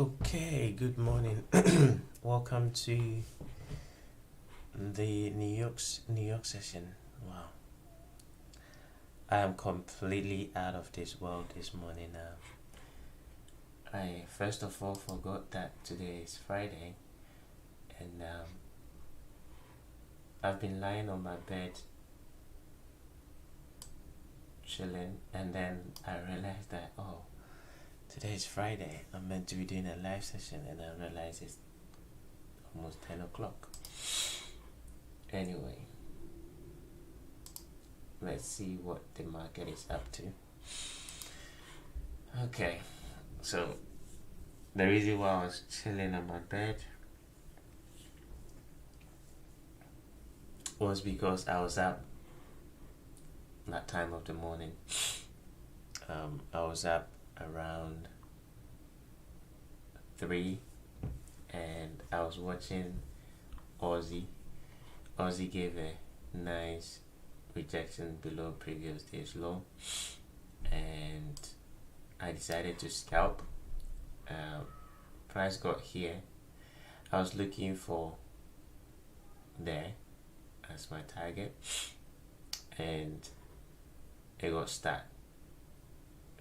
Okay, good morning. Welcome to the New York session. Wow, I am completely out of this world this morning. I first of all forgot that today is Friday, and I've been lying on my bed chilling, and then I realized that today is Friday. I'm meant to be doing a live session, and I realized it's almost 10 o'clock. Anyway, let's see what the market is up to. Okay, so the reason why I was chilling on my bed was because I was up that time of the morning. I was up around 3 and I was watching Aussie. Aussie gave a nice rejection below previous day's low, and I decided to scalp. Price got here. I was looking for there as my target, and it got stuck.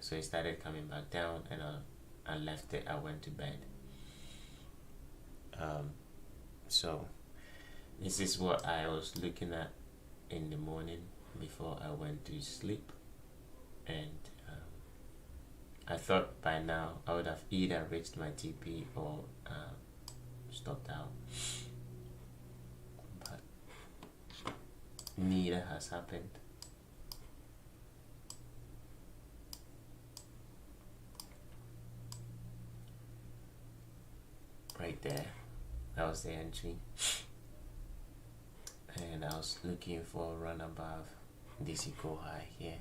So it started coming back down, and I left it. I went to bed. So this is what I was looking at in the morning before I went to sleep, and I thought by now I would have either reached my TP or stopped out, but neither has happened. Right there, that was the entry, and I was looking for a run above this equal high here.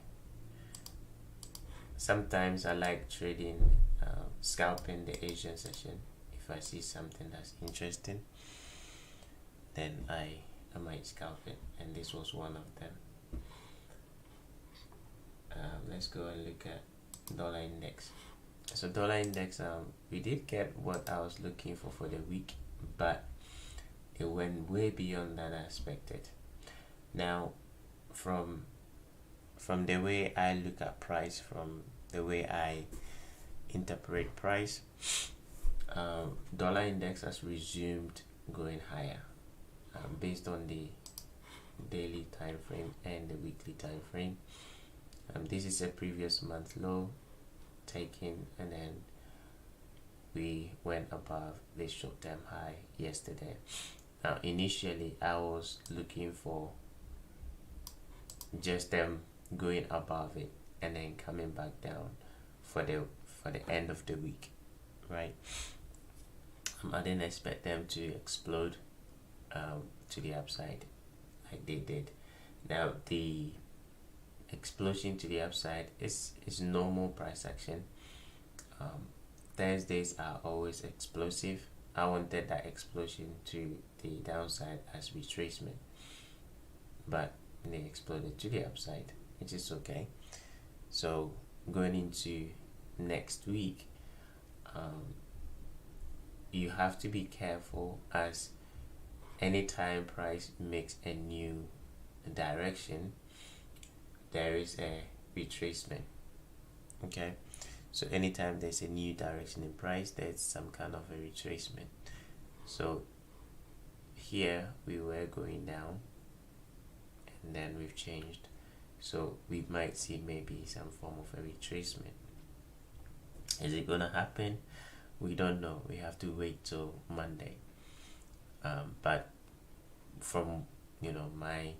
Sometimes I like trading, scalping the Asian session. If I see something that's interesting, then I might scalp it, and this was one of them. Let's go and look at dollar index. So dollar index, we did get what I was looking for the week, but it went way beyond that I expected. Now, from the way I look at price, from the way I interpret price, dollar index has resumed going higher, based on the daily time frame and the weekly time frame. This is a previous month low taken, and then we went above this short-term high yesterday. Now initially I was looking for just them going above it and then coming back down for the end of the week, right? I didn't expect them to explode to the upside like they did. Now the explosion to the upside is normal price action. Thursdays are always explosive. I wanted that explosion to the downside as retracement, but they exploded to the upside, which is okay. So going into next week, you have to be careful, as anytime price makes a new direction, there is a retracement. Okay, so anytime there's a new direction in price, there's some kind of a retracement. So here we were going down, and then we've changed, so we might see maybe some form of a retracement. Is it gonna happen? We don't know. We have to wait till Monday. But from my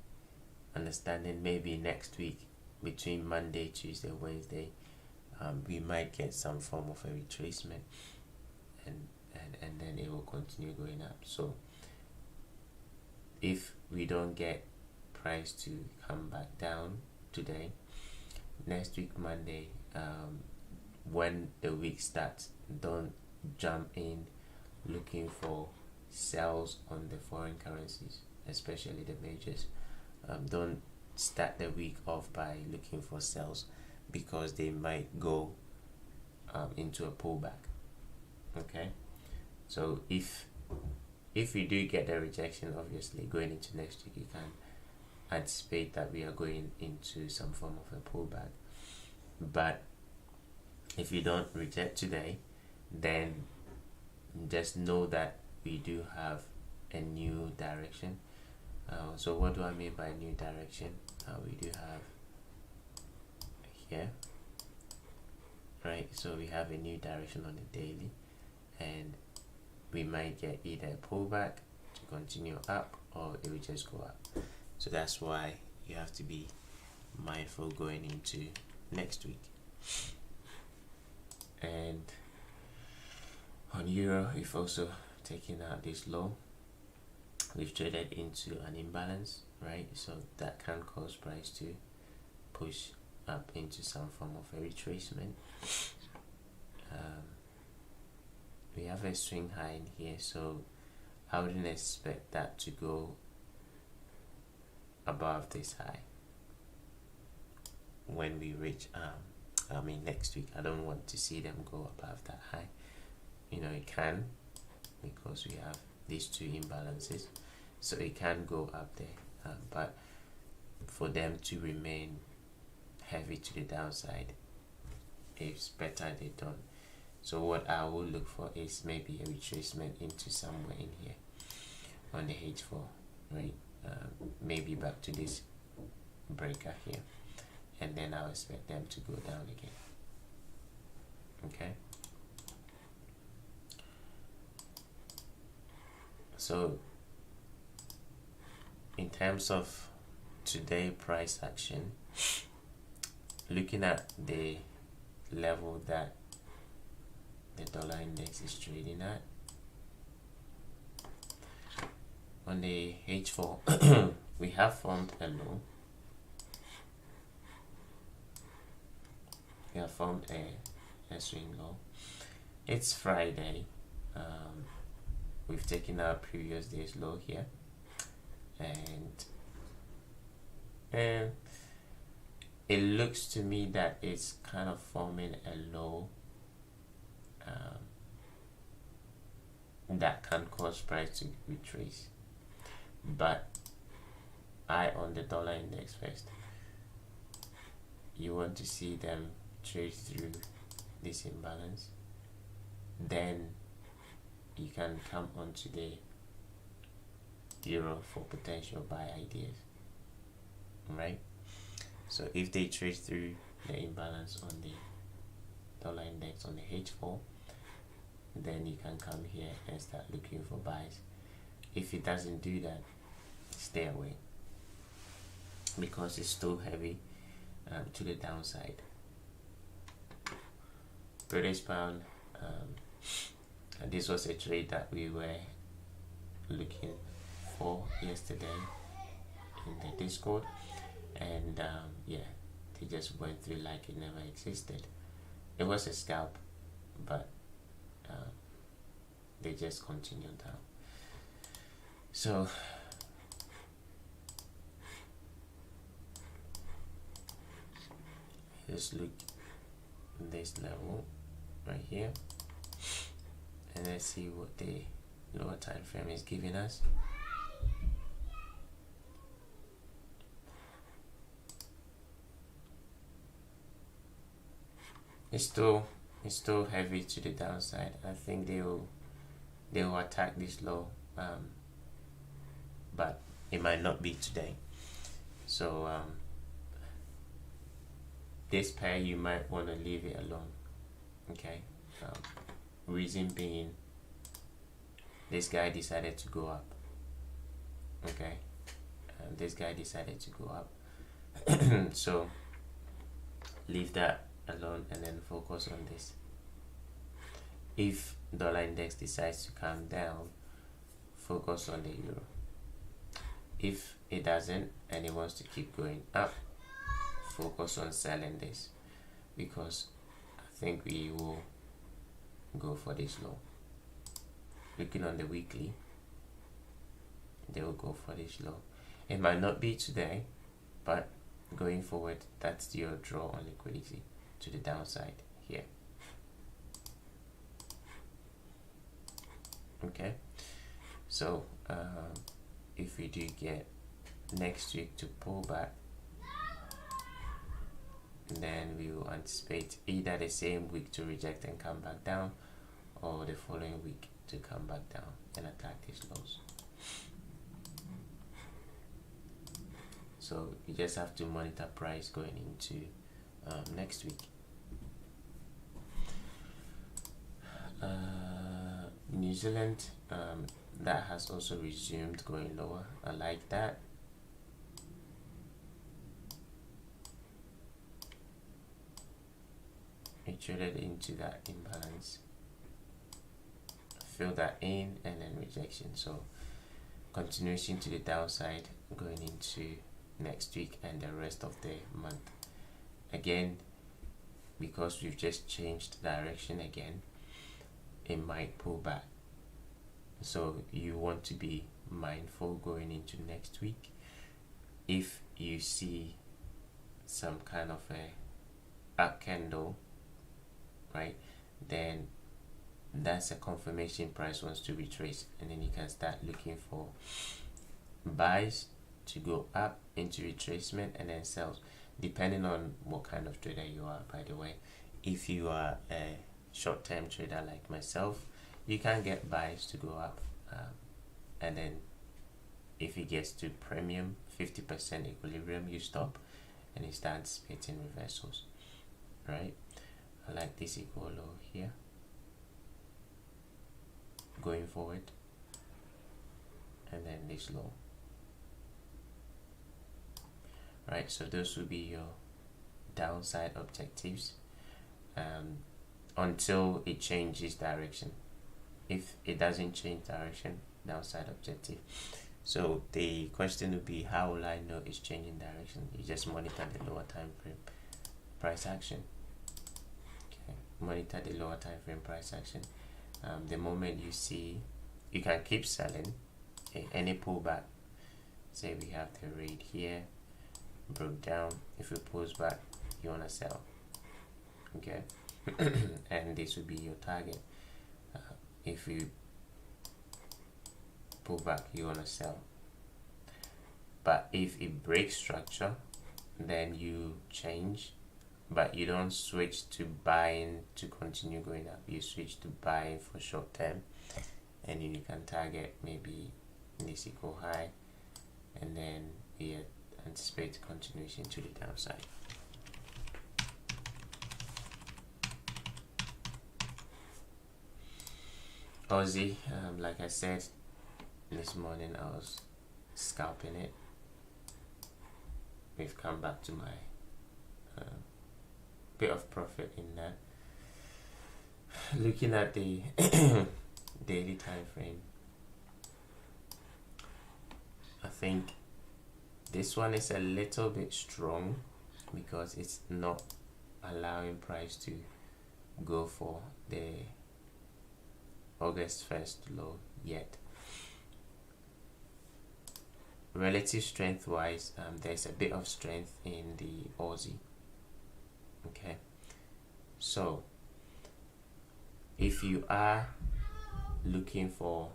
understanding, maybe next week, between Monday, Tuesday, Wednesday, we might get some form of a retracement, and then it will continue going up. So if we don't get price to come back down today, next week Monday, when the week starts, don't jump in looking for sells on the foreign currencies, especially the majors. Don't start the week off by looking for sells, because they might go into a pullback. Okay, so if we do get a rejection, obviously going into next week, you can anticipate that we are going into some form of a pullback. But if you don't reject today, then just know that we do have a new direction. So what do I mean by new direction? We do have here, right? So we have a new direction on the daily, and we might get either a pullback to continue up, or it will just go up. So that's why you have to be mindful going into next week. And on euro, we've also taken out this low. We've traded into an imbalance, right? So that can cause price to push up into some form of a retracement. We have a swing high in here, so I wouldn't expect that to go above this high when we reach next week. I don't want to see them go above that high. It can, because we have these two imbalances, so it can go up there, but for them to remain heavy to the downside, it's better they don't. So what I will look for is maybe a retracement into somewhere in here on the H4, right? Maybe back to this breaker here, and then I'll expect them to go down again. Okay, so in terms of today price action, looking at the level that the dollar index is trading at on the H4, we have formed a low. We have formed a swing low. It's Friday. We've taken our previous day's low here, and it looks to me that it's kind of forming a low that can cause price to retrace. But eye on the dollar index first. You want to see them trade through this imbalance, then you can come onto the euro for potential buy ideas, right? So if they trade through the imbalance on the dollar index on the H4, then you can come here and start looking for buys. If it doesn't do that, stay away, because it's still heavy to the downside. British pound, and this was a trade that we were looking for yesterday in the Discord, and they just went through like it never existed. It was a scalp, but they just continued down. So just look at this level right here, and let's see what the lower time frame is giving us. It's still heavy to the downside. I think they will attack this low, but it might not be today. So this pair you might want to leave it alone. Okay, reason being, this guy decided to go up. Okay, this guy decided to go up. So leave that alone and then focus on this. If dollar index decides to come down, focus on the euro. If it doesn't and it wants to keep going up, focus on selling this, because I think we will go for this low. Looking on the weekly, they will go for this low. It might not be today, but going forward, that's your draw on liquidity to the downside here. Okay, so if we do get next week to pull back, then we will anticipate either the same week to reject and come back down, or the following week to come back down and attack these lows. So you just have to monitor price going into next week. New Zealand, that has also resumed going lower. I like that. It traded into that imbalance, fill that in, and then rejection. So continuation to the downside going into next week and the rest of the month. Again, because we've just changed direction again, it might pull back. So you want to be mindful going into next week. If you see some kind of a up candle, right, then that's a confirmation price wants to retrace, and then you can start looking for buys to go up into retracement and then sells, depending on what kind of trader you are. By the way, if you are a short-term trader like myself, you can get buys to go up, and then if it gets to premium 50% equilibrium, you stop and you start anticipating reversals, right? I like this equal low here going forward, and then this low, right? So those will be your downside objectives until it changes direction. If it doesn't change direction, downside objective. So the question would be, how will I know it's changing direction? You just monitor the lower time frame price action. Okay, monitor the lower time frame price action. The moment you see, you can keep selling. Okay, any pullback, say we have the rate here, broke down. If it pulls back, you want to sell. Okay, and this will be your target. If you pull back, you want to sell. But if it breaks structure, then you change, but you don't switch to buying to continue going up. You switch to buying for short term, and then you can target maybe this equal high, and then we anticipate continuation to the downside. Aussie, like I said this morning, I was scalping it. We've come back to my bit of profit in that. Looking at the daily time frame, I think this one is a little bit strong because it's not allowing price to go for the August 1st low yet. Relative strength wise, there's a bit of strength in the Aussie. Okay, so if you are looking for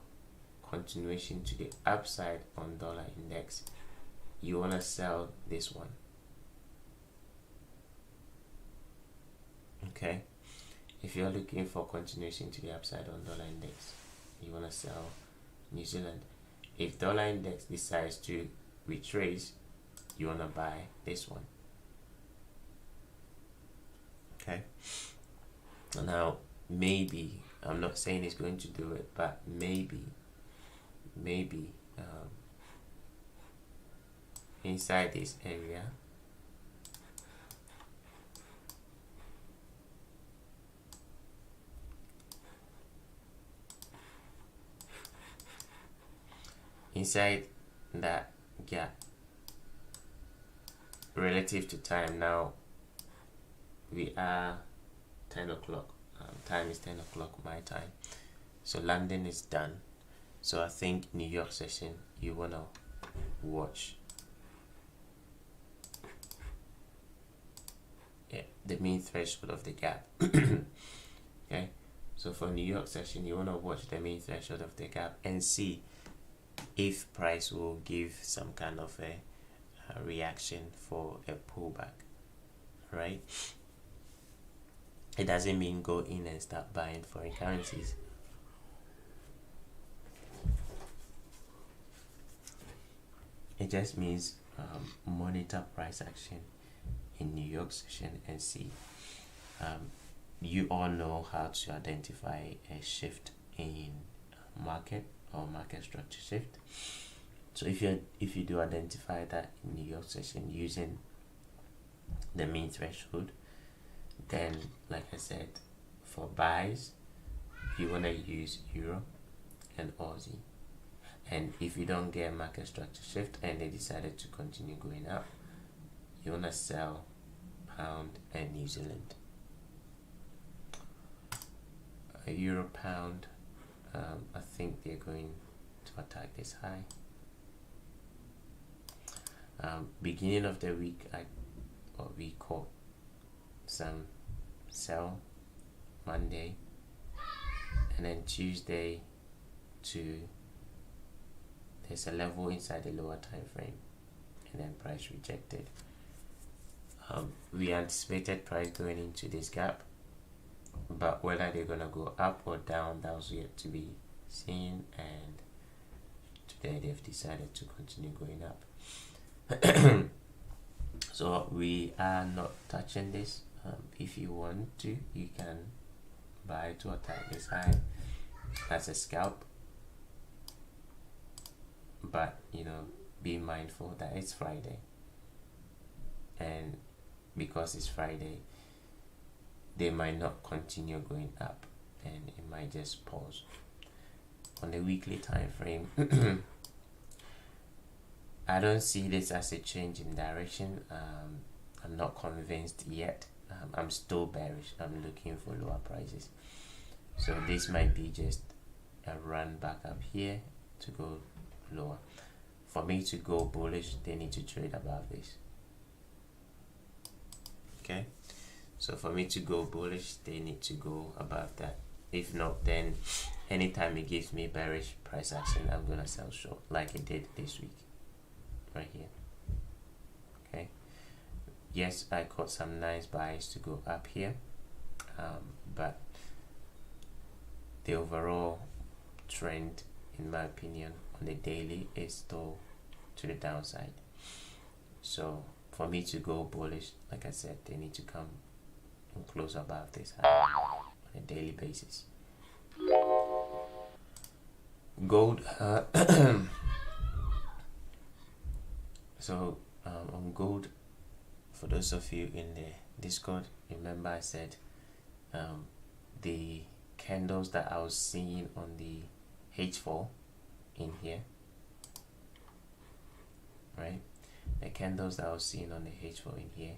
continuation to the upside on dollar index, you want to sell this one. Okay, if you're looking for continuation to the upside on dollar index, you want to sell New Zealand. If dollar index decides to retrace, you want to buy this one. Okay, now maybe, I'm not saying it's going to do it, but maybe inside this area, inside that gap relative to time. Now we are 10 o'clock, time is 10 o'clock my time, so London is done. So I think New York session, you want to watch the mean threshold of the gap. Okay, So for New York session, you want to watch the main threshold of the gap and see if price will give some kind of a reaction for a pullback, right? It doesn't mean go in and start buying foreign currencies. It just means monitor price action in New York session and see. You all know how to identify a shift in market or market structure shift. So if you do identify that in New York session using the mean threshold, then like I said, for buys you want to use Euro and Aussie. And if you don't get market structure shift and they decided to continue going up, you want to sell pound and New Zealand. A Euro pound, I think they're going to attack this high. Beginning of the week, we caught some sell Monday, and then Tuesday there's a level inside the lower time frame, and then price rejected. We anticipated price going into this gap, but whether they're gonna go up or down, that was yet to be seen, and today they've decided to continue going up. So we are not touching this. If you want to, you can buy to attack this high as a scalp, but be mindful that it's Friday, and because it's Friday, they might not continue going up, and it might just pause. On the weekly time frame, I don't see this as a change in direction. I'm not convinced yet. I'm still bearish. I'm looking for lower prices. So this might be just a run back up here to go lower. For me to go bullish, they need to trade above this. Okay, so for me to go bullish, they need to go above that. If not, then anytime it gives me bearish price action, I'm gonna sell short, like it did this week right here. Okay, yes, I caught some nice buys to go up here, but the overall trend, in my opinion, on the daily is still to the downside. So for me to go bullish, like I said, they need to come and close above this high on a daily basis. Gold, so on gold, for those of you in the Discord, remember I said the candles that I was seeing on the H4 in here, right? The candles that I was seeing on the H4 in here,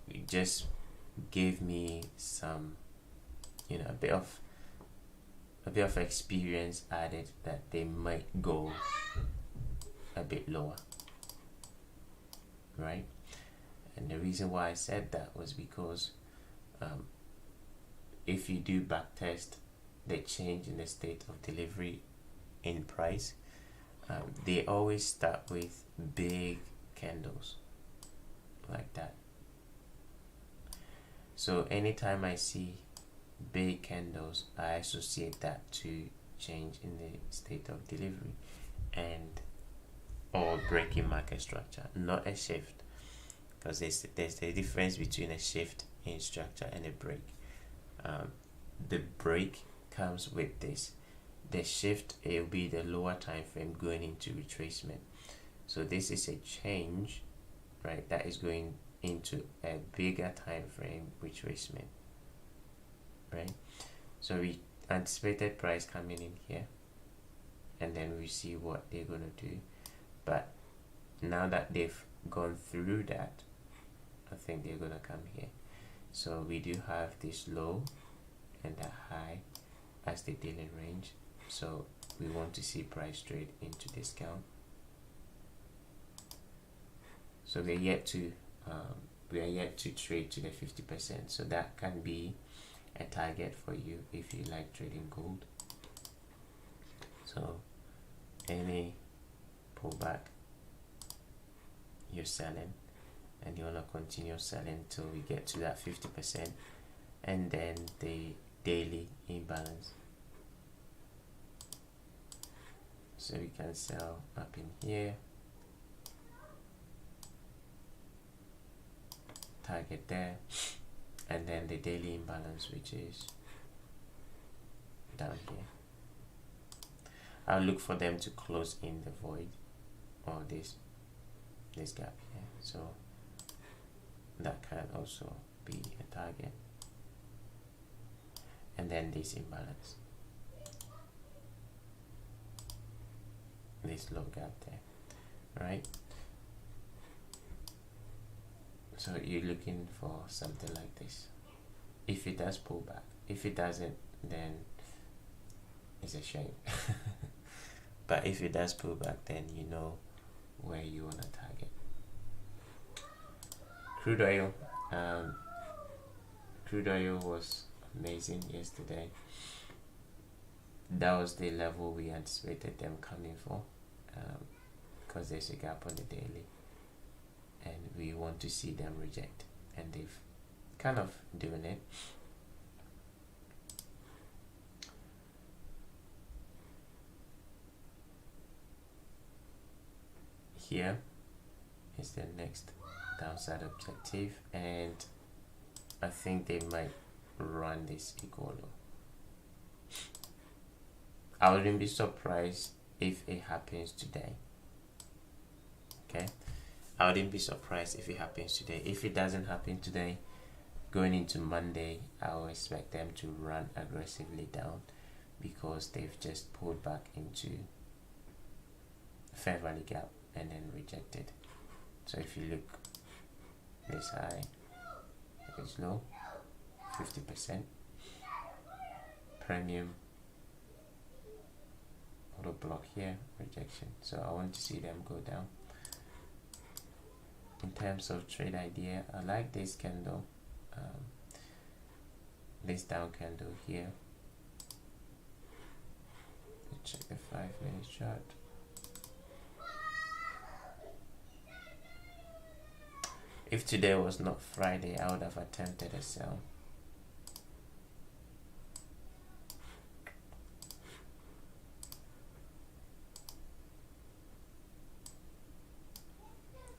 it just gave me some, a bit of experience added that they might go a bit lower, right? And the reason why I said that was because if you do backtest the change in the state of delivery in price, they always start with big candles like that. So anytime I see big candles, I associate that to change in the state of delivery and or breaking market structure, not a shift, because there's a difference between a shift in structure and a break. The break comes with this. The shift, it will be the lower time frame going into retracement. So this is a change, right, that is going into a bigger time frame retracement, right? So we anticipated price coming in here, and then we see what they're gonna do. But now that they've gone through that, I think they're gonna come here. So we do have this low and the high as the daily range. So we want to see price trade into discount. So we are yet to trade to the 50%. So that can be a target for you if you like trading gold. So any pullback you're selling, and you want to continue selling till we get to that 50%, and then the daily imbalance. So we can sell up in here, target there, and then the daily imbalance, which is down here. I'll look for them to close in the void, or this gap here. So that can also be a target, and then this imbalance, this low gap there, right? So you're looking for something like this. If it does pull back, if it doesn't, then it's a shame. But if it does pull back, then you know where you want to target. Crude oil. Crude oil was amazing yesterday. That was the level we anticipated them coming for, because there's a gap on the daily, and we want to see them reject, and they've kind of doing it. Here is the next downside objective, and I think they might run this equal low. I wouldn't be surprised if it happens today. Okay, I wouldn't be surprised if it happens today. If it doesn't happen today, going into Monday, I will expect them to run aggressively down, because they've just pulled back into fair value gap and then rejected. So if you look, this high is low, 50%, premium, auto block here, rejection. So I want to see them go down. In terms of trade idea, I like this candle, this down candle here. Let's check the 5-minute chart. If today was not Friday, I would have attempted a sell.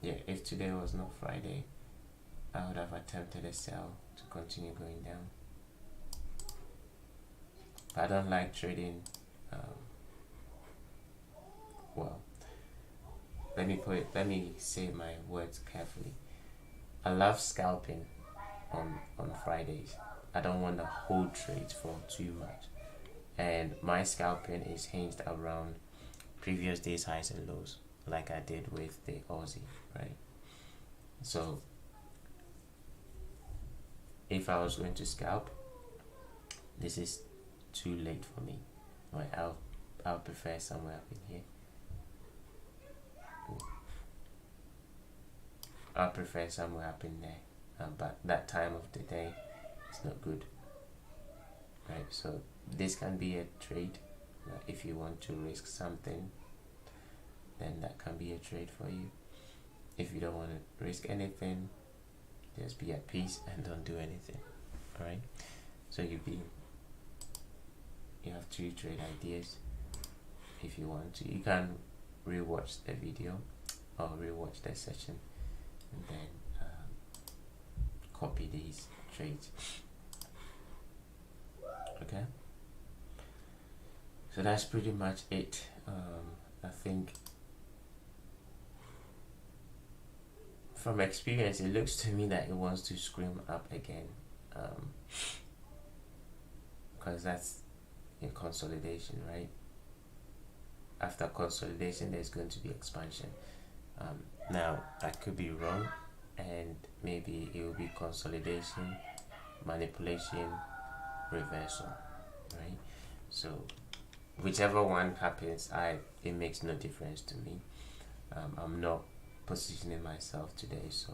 Yeah, if today was not Friday, I would have attempted a sell to continue going down. But I don't like trading. Well, let me say my words carefully. I love scalping on Fridays. I don't want to hold trades for too much, and my scalping is hinged around previous days highs and lows, like I did with the Aussie, right? So if I was going to scalp, this is too late for me. Right, I'll prefer somewhere up in here. I prefer somewhere up in there, but that time of the day is not good, right? So this can be a trade. If you want to risk something, then that can be a trade for you. If you don't want to risk anything, just be at peace and don't do anything. All right, so you have 2 trade ideas. If you want to, you can rewatch the video or rewatch the session, and then copy these trades. Okay, so that's pretty much it. I think from experience, it looks to me that it wants to scream up again, because that's in consolidation, right? After consolidation, there's going to be expansion. Now I could be wrong, and maybe it will be consolidation, manipulation, reversal, right? So whichever one happens, it makes no difference to me. I'm not positioning myself today, so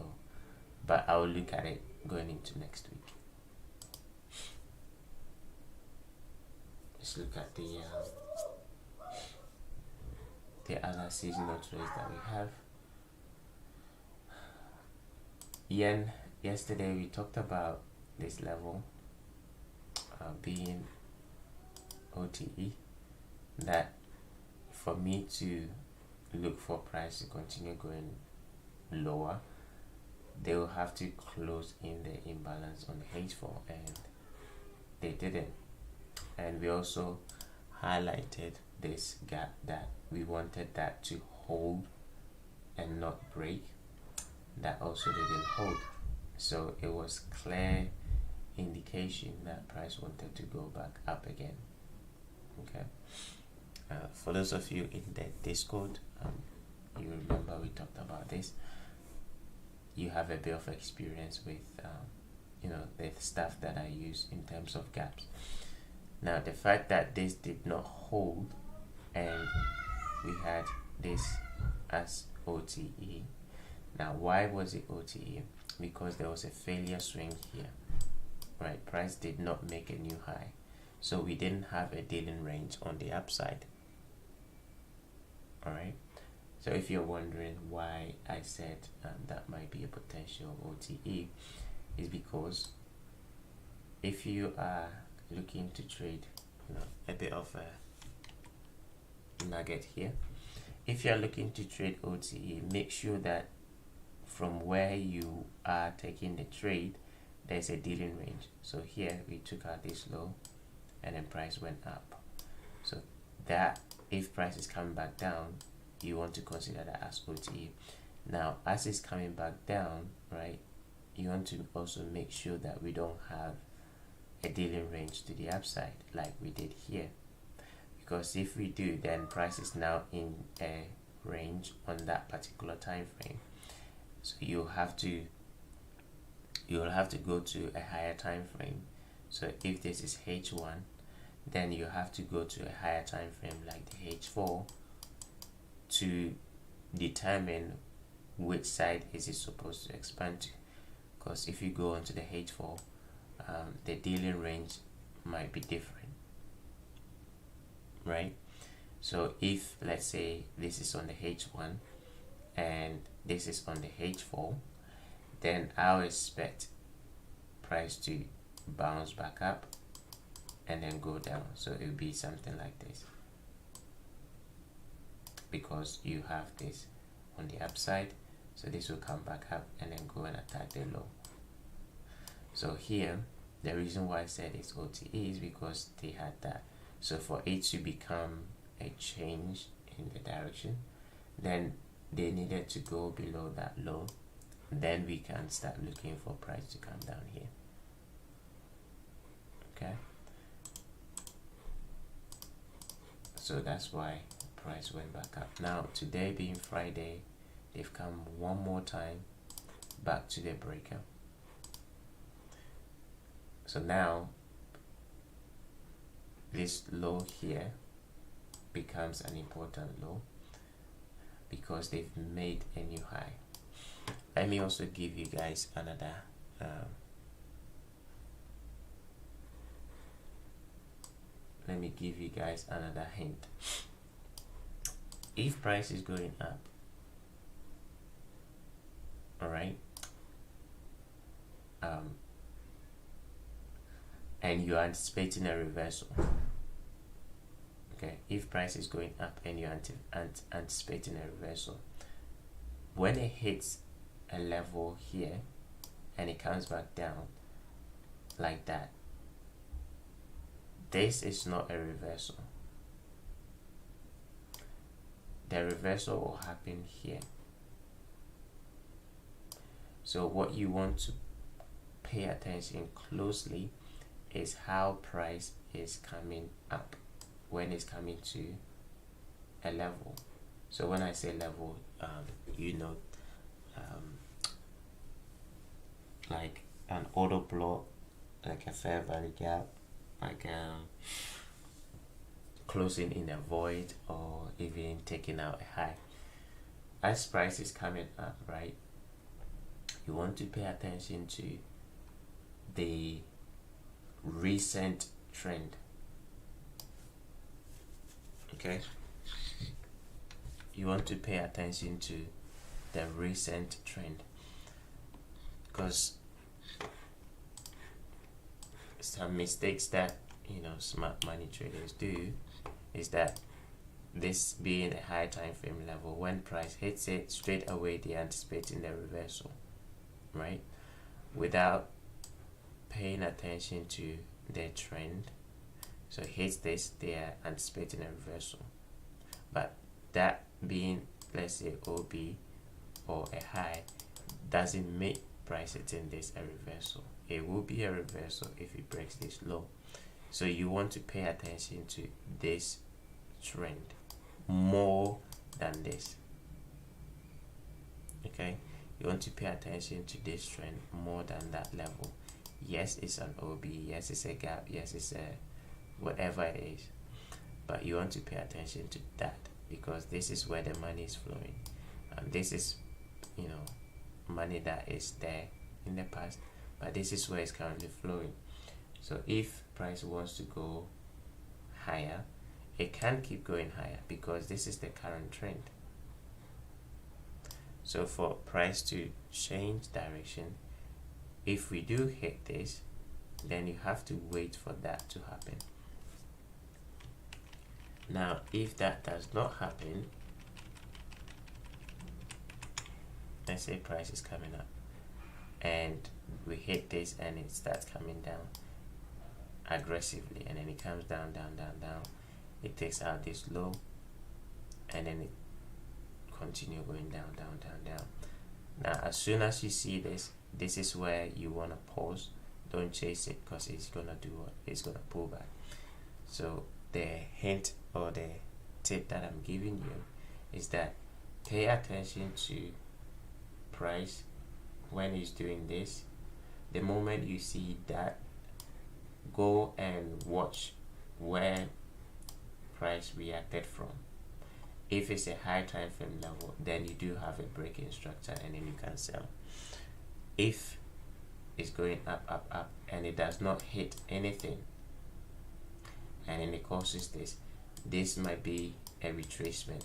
but I will look at it going into next week. let's look at the other seasonal trades that we have. Yen, yesterday we talked about this level being OTE, that for me to look for price to continue going lower, they will have to close in the imbalance on the H4, and they didn't. And we also highlighted this gap that we wanted that to hold and not break. That also didn't hold, so it was clear indication that price wanted to go back up again. Okay, for those of you in the Discord, you remember we talked about this. You have a bit of experience with the stuff that I use in terms of gaps. Now the fact that this did not hold and we had this as OTE. Now why was it OTE? Because there was a failure swing here, right? Price did not make a new high, so we didn't have a dealing range on the upside. All right, so if you're wondering why I said that might be a potential OTE, is because if you are looking to trade a bit of a nugget here, if you're looking to trade OTE, make sure that from where you are taking the trade, there's a dealing range. So here we took out this low and then price went up, so that if price is coming back down, you want to consider that as OTE. Now as it's coming back down, right, you want to also make sure that we don't have a dealing range to the upside like we did here, because if we do, then price is now in a range on that particular time frame. So you'll have to go to a higher time frame. So if this is H1, then you have to go to a higher time frame like the H4 to determine which side is it supposed to expand to. Because if you go onto the H4, the dealing range might be different, right? So if let's say this is on the H1 and this is on the H4, then I'll expect price to bounce back up and then go down. So it will be something like this, because you have this on the upside, so this will come back up and then go and attack the low. So here the reason why I said it's OTE is because they had that. So for it to become a change in the direction, then they needed to go below that low, then we can start looking for price to come down here. Okay, so that's why price went back up. Now today being Friday, they've come one more time back to the breaker. So now this low here becomes an important low because they've made a new high. Let me also give you guys another hint. If price is going up, all right, and you're anticipating a reversal, okay, if price is going up and you're anticipating a reversal, when it hits a level here and it comes back down like that, this is not a reversal. The reversal will happen here. So what you want to pay attention closely is how price is coming up when it's coming to a level. So when I say level, like an order block, like a fair value gap, like closing in a void, or even taking out a high. As price is coming up, right, you want to pay attention to the recent trend. Okay, you want to pay attention to the recent trend, because some mistakes that smart money traders do is that this being a high time frame level, when price hits it straight away, they're anticipating the reversal, right, without paying attention to their trend. So it hits this, they are anticipating a reversal, but that being, let's say, OB or a high doesn't make price hitting this a reversal. It will be a reversal if it breaks this low. So you want to pay attention to this trend more than this. Okay, you want to pay attention to this trend more than that level. Yes, it's an OB, yes, it's a gap, yes, it's a whatever it is, but you want to pay attention to that, because this is where the money is flowing, and this is money that is there in the past, but this is where it's currently flowing. So if price wants to go higher, it can keep going higher because this is the current trend. So for price to change direction, if we do hit this, then you have to wait for that to happen. Now if that does not happen, let's say price is coming up and we hit this and it starts coming down aggressively, and then it comes down, it takes out this low, and then it continue going down. Now as soon as you see this, this is where you want to pause. Don't chase it, because it's gonna do what? It's gonna pull back. So the hint or the tip that I'm giving you is that pay attention to price when it's doing this. The moment you see that, go and watch where price reacted from. If it's a high time frame level, then you do have a break-in structure and then you can sell. If it's going up and it does not hit anything and then it causes this might be a retracement.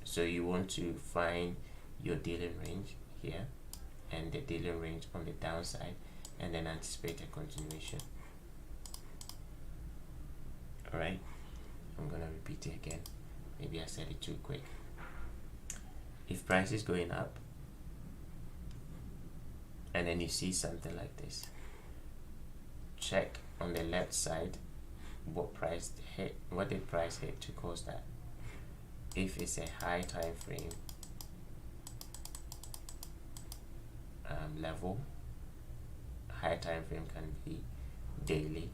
So you want to find your dealing range here and the dealing range on the downside, and then anticipate a continuation. Alright, I'm gonna repeat it again. Maybe I said it too quick. If price is going up and then you see something like this, check on the left side what did price hit to cause that. If it's a high time frame level, high time frame can be daily,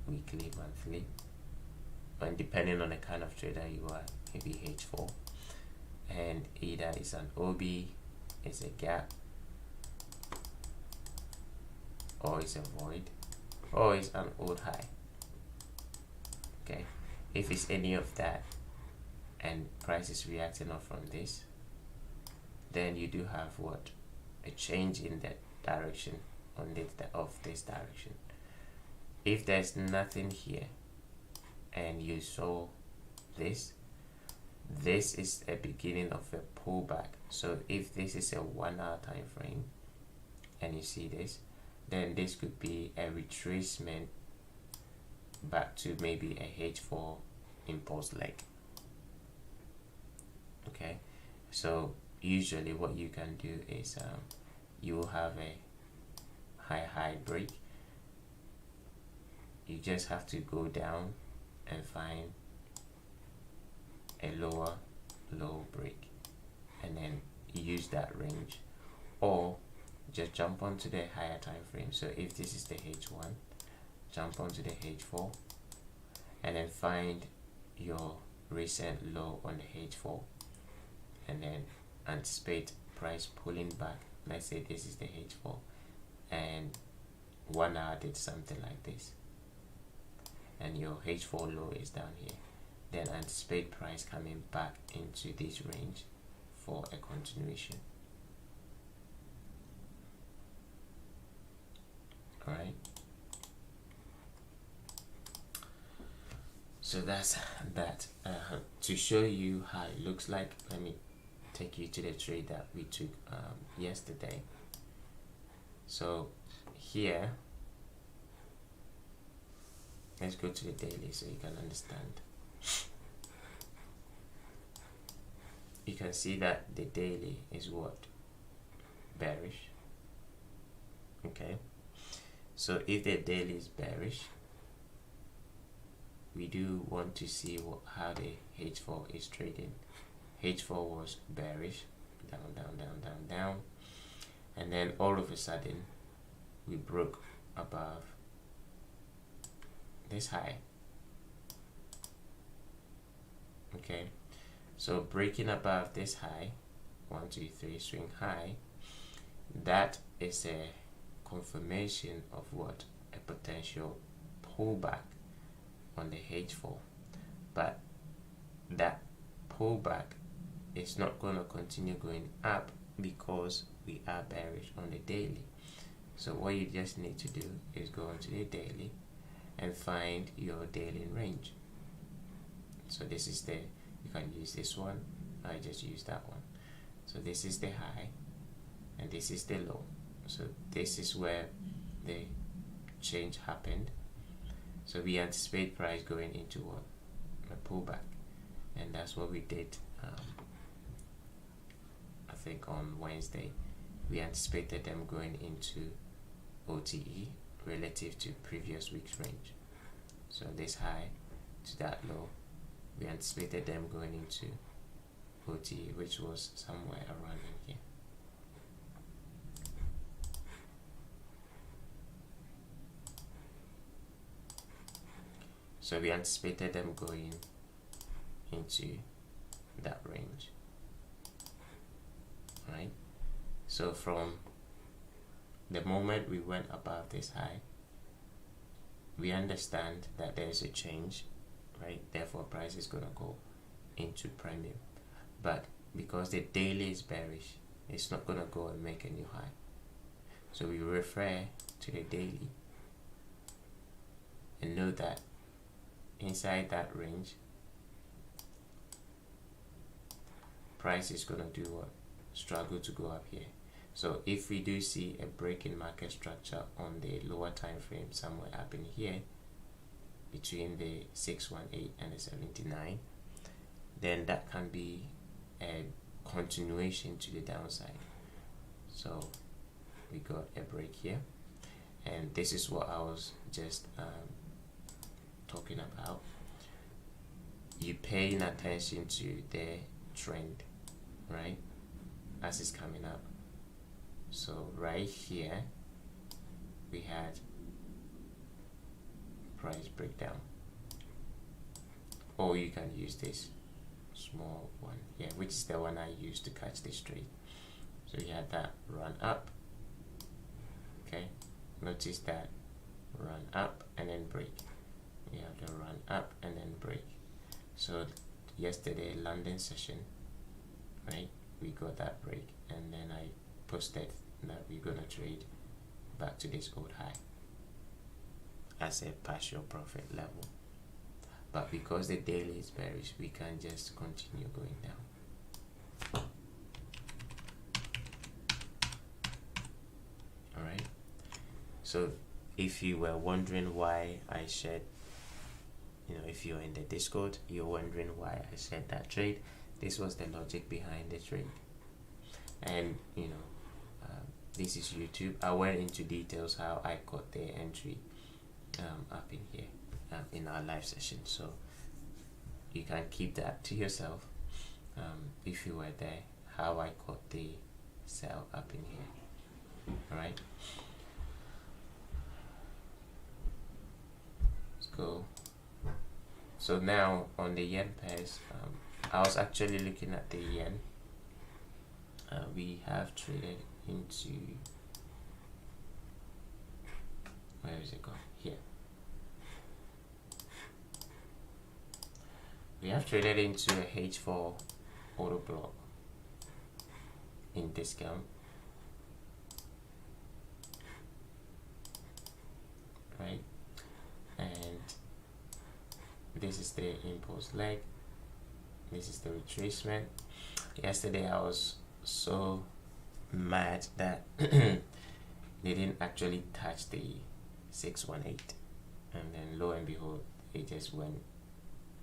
weekly, monthly, and depending on the kind of trader you are, maybe H4, and either it's an OB, it's a gap, or it's a void, or it's an old high. Okay, if it's any of that and price is reacting off from this, then you do have what? A change in the direction on of this direction. If there's nothing here and you saw this is a beginning of a pullback. So if this is a 1 hour time frame and you see this, then this could be a retracement back to maybe a H4 impulse leg. Okay, so usually what you can do is you will have a high break. You just have to go down and find a lower low break and then use that range, or just jump onto the higher time frame. So if this is the H1, jump onto the H4 and then find your recent low on the H4 and then anticipate price pulling back. Let's say this is the H4 and 1 hour did something like this and your H4 low is down here, then anticipate price coming back into this range for a continuation. Alright, So that's that. To show you how it looks like, let me take you to the trade that we took yesterday. So here, let's go to the daily so you can understand. You can see that the daily is what? Bearish. Okay, so if the daily is bearish, we do want to see how the H4 is trading. H4 was bearish, down, down, down, down, down, and then all of a sudden we broke above this high. Okay, so breaking above this high, 1 2 3 swing high, that is a confirmation of what? A potential pullback on the H4. But that pullback is not going to continue going up because we are bearish on the daily. So what you just need to do is go into the daily and find your daily range. So this is you can use this one, I just use that one. So this is the high and this is the low. So this is where the change happened. So we anticipate price going into what? A pullback, and that's what we did. I think on Wednesday we anticipated them going into OTE relative to previous week's range. So this high to that low, we anticipated them going into OTE, which was somewhere around in here. So we anticipated them going into that range, right? So from the moment we went above this high, we understand that there's a change, right? Therefore price is going to go into premium. But because the daily is bearish, it's not going to go and make a new high. So we refer to the daily and know that inside that range, price is going to do what? Struggle to go up here. So if we do see a break in market structure on the lower time frame, somewhere up in here between the 618 and the 79, then that can be a continuation to the downside. So we got a break here, and this is what I was just talking about. You paying attention to the trend, right, as it's coming up. So right here we had price breakdown, or you can use this small one here, which is the one I used to catch this trade. So you had that run up, okay, notice that run up and then break. We have the run up and then break. So yesterday London session, right, we got that break, and then I posted that we're gonna trade back to this old high as a partial profit level. But because the daily is bearish, we can just continue going down. Alright, so if you were wondering why I shared, if you're in the Discord, you're wondering why I shared that trade, this was the logic behind the trade. And this is YouTube. I went into details how I got the entry up in here in our live session, so you can keep that to yourself. If you were there, how I got the sell up in here. All right, let's go. So now on the yen pairs, I was actually looking at the yen. We have traded into, where is it going? Here. We have traded into a H4 auto block in discount, right? And this is the impulse leg, this is the retracement. Yesterday I was so mad that they didn't actually touch the 618, and then lo and behold it just went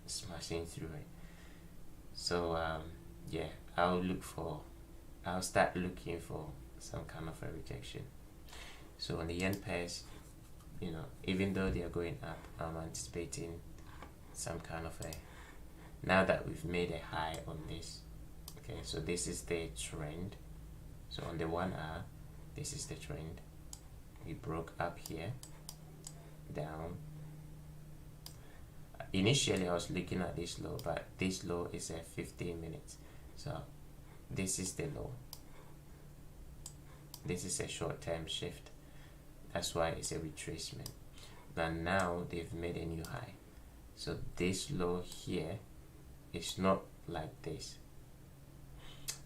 smashing through it. So yeah, I'll start looking for some kind of a rejection. So on the yen pairs, you know, even though they are going up, I'm anticipating some kind of a, now that we've made a high on this, okay, so this is the trend. So on the 1 hour, this is the trend. We broke up here, down. Initially I was looking at this low, but this low is at 15 minutes. So this is the low. This is a short-term shift. That's why it's a retracement. But now they've made a new high. So this low here is not like this.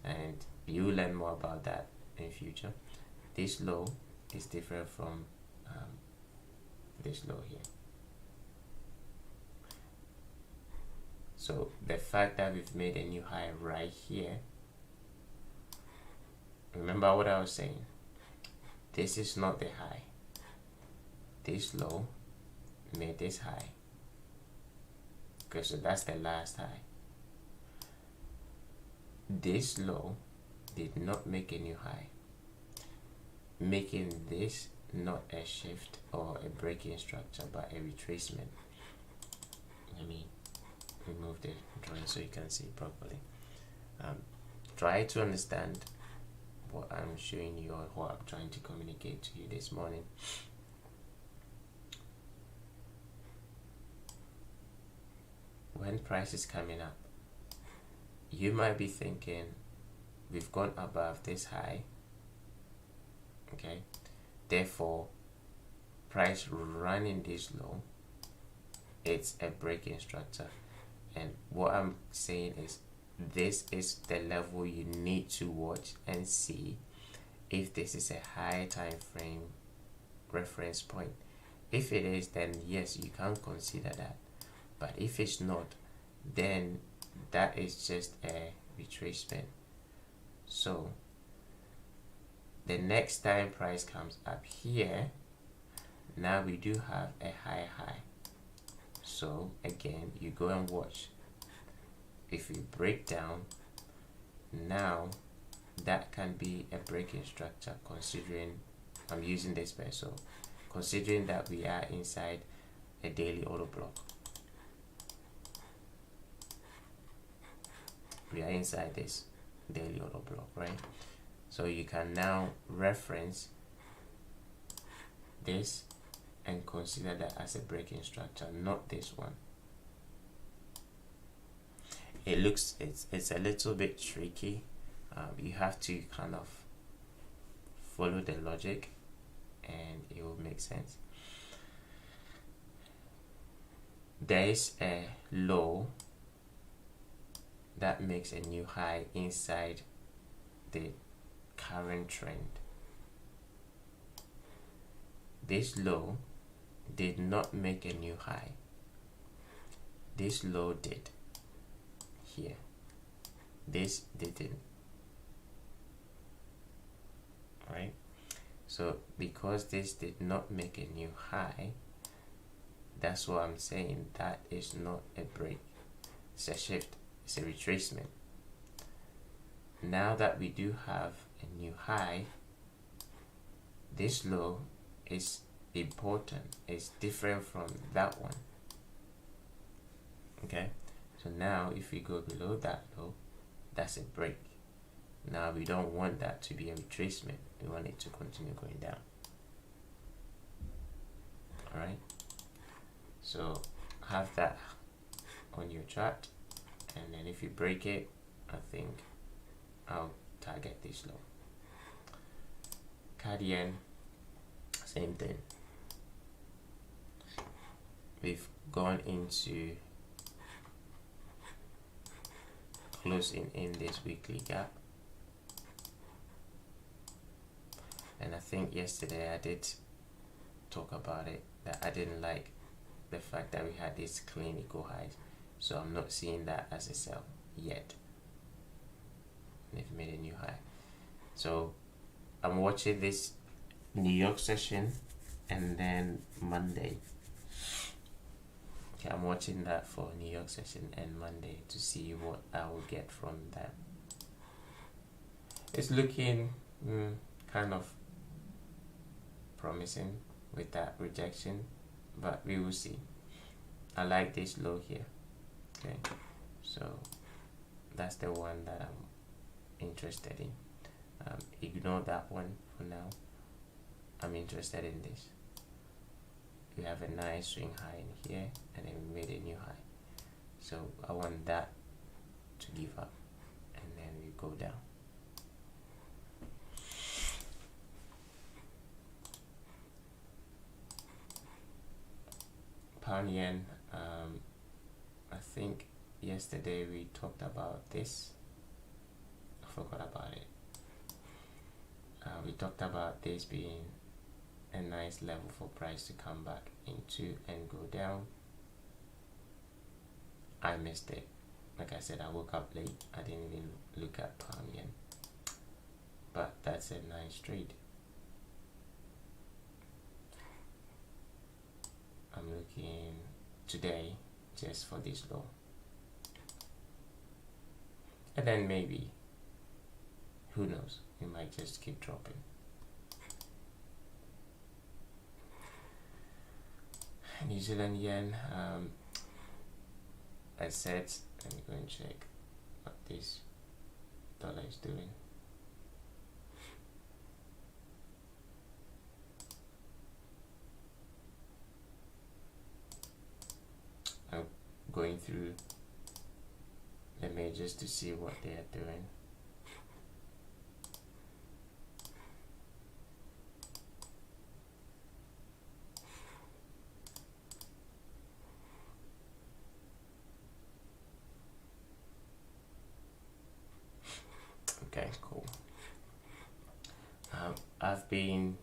And you learn more about that in future. This low is different from this low here. So the fact that we've made a new high right here, remember what I was saying, this is not the high. This low made this high. Okay, so that's the last high. This low did not make a new high, making this not a shift or a breaking structure but a retracement. Let me remove the drawing so you can see properly. Try to understand what I'm showing you or what I'm trying to communicate to you this morning. When price is coming up, you might be thinking we've gone above this high, okay, therefore price running this low, it's a breaking structure. And what I'm saying is this is the level you need to watch and see if this is a high time frame reference point. If it is, then yes, you can consider that. But if it's not, then that is just a retracement. So the next time price comes up here, now we do have a high. So again, you go and watch. If we break down, now that can be a breaking structure, considering I'm using this peso, considering that we are inside a daily order block. We are inside this daily order block, right? So you can now reference this and consider that as a breaking structure, not this one. It looks, it's a little bit tricky. You have to kind of follow the logic and it will make sense. There is a low that makes a new high inside the current trend. This low did not make a new high. This low did here. This didn't. Right? So because this did not make a new high, that's what I'm saying. That is not a break. It's a shift. It's a retracement. Now that we do have a new high, this low is important. It's different from that one. Okay? So now if we go below that low, that's a break. Now we don't want that to be a retracement. We want it to continue going down. Alright? So have that on your chart, and then if you break it, I think I'll target this low. CAD yen, same thing. We've gone into closing in this weekly gap, and I think yesterday I did talk about it, that I didn't like the fact that we had this clean equal highs. So I'm not seeing that as a sell yet. They've made a new high. So I'm watching this New York session and then Monday. Okay, I'm watching that for New York session and Monday to see what I will get from that. It's looking kind of promising with that rejection, but we will see. I like this low here. Okay, so that's the one that I'm interested in. Ignore that one for now. I'm interested in this. We have a nice swing high in here and then we made a new high, so I want that to give up and then we go down. Pound yen, I think yesterday we talked about this. I forgot about it. We talked about this being a nice level for price to come back into and go down. I missed it. Like I said, I woke up late. I didn't even look at pound yen, but that's a nice trade. I'm looking today just for this low, and then maybe, who knows, we might just keep dropping. New Zealand yen, I said, let me go and check what this dollar is doing. I'm going through the majors to see what they are doing. Okay, cool. I've been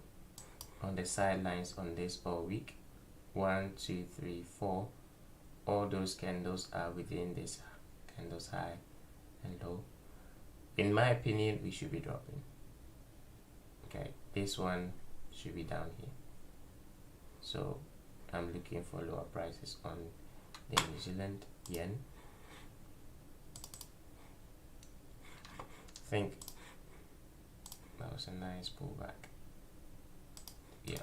on the sidelines on this all week. 1, 2, 3, 4. All those candles are within this candles high and low. In my opinion, we should be dropping. Okay, this one should be down here. So I'm looking for lower prices on the New Zealand yen. I think that was a nice pullback. Yeah.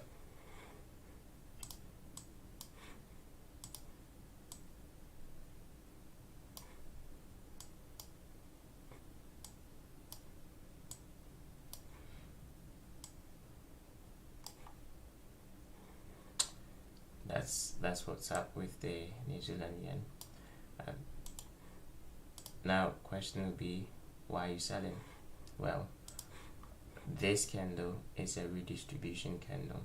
That's what's up with the New Zealand yen. Now question will be, why are you selling? Well, this candle is a redistribution candle,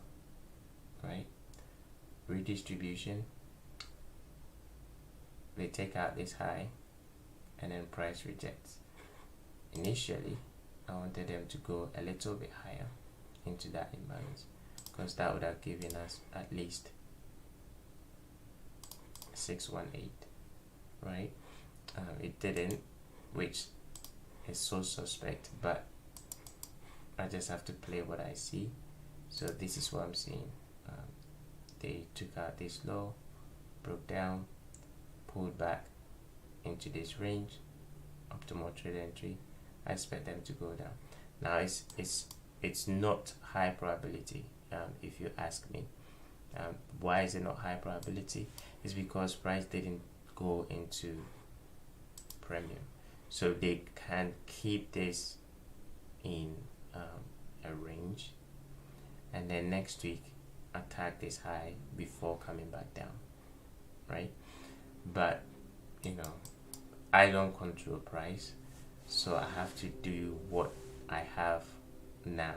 right? Redistribution, they take out this high and then price rejects. Initially, I wanted them to go a little bit higher into that imbalance, because that would have given us at least 618, right? It didn't, which is so suspect, but I just have to play what I see. So this is what I'm seeing. They took out this low, broke down, pulled back into this range, optimal trade entry. I expect them to go down. Now it's not high probability, if you ask me. Why is it not high probability? It's because price didn't go into premium, so they can keep this in a range, and then next week attack this high before coming back down, right? But you know, I don't control price, so I have to do what I have now,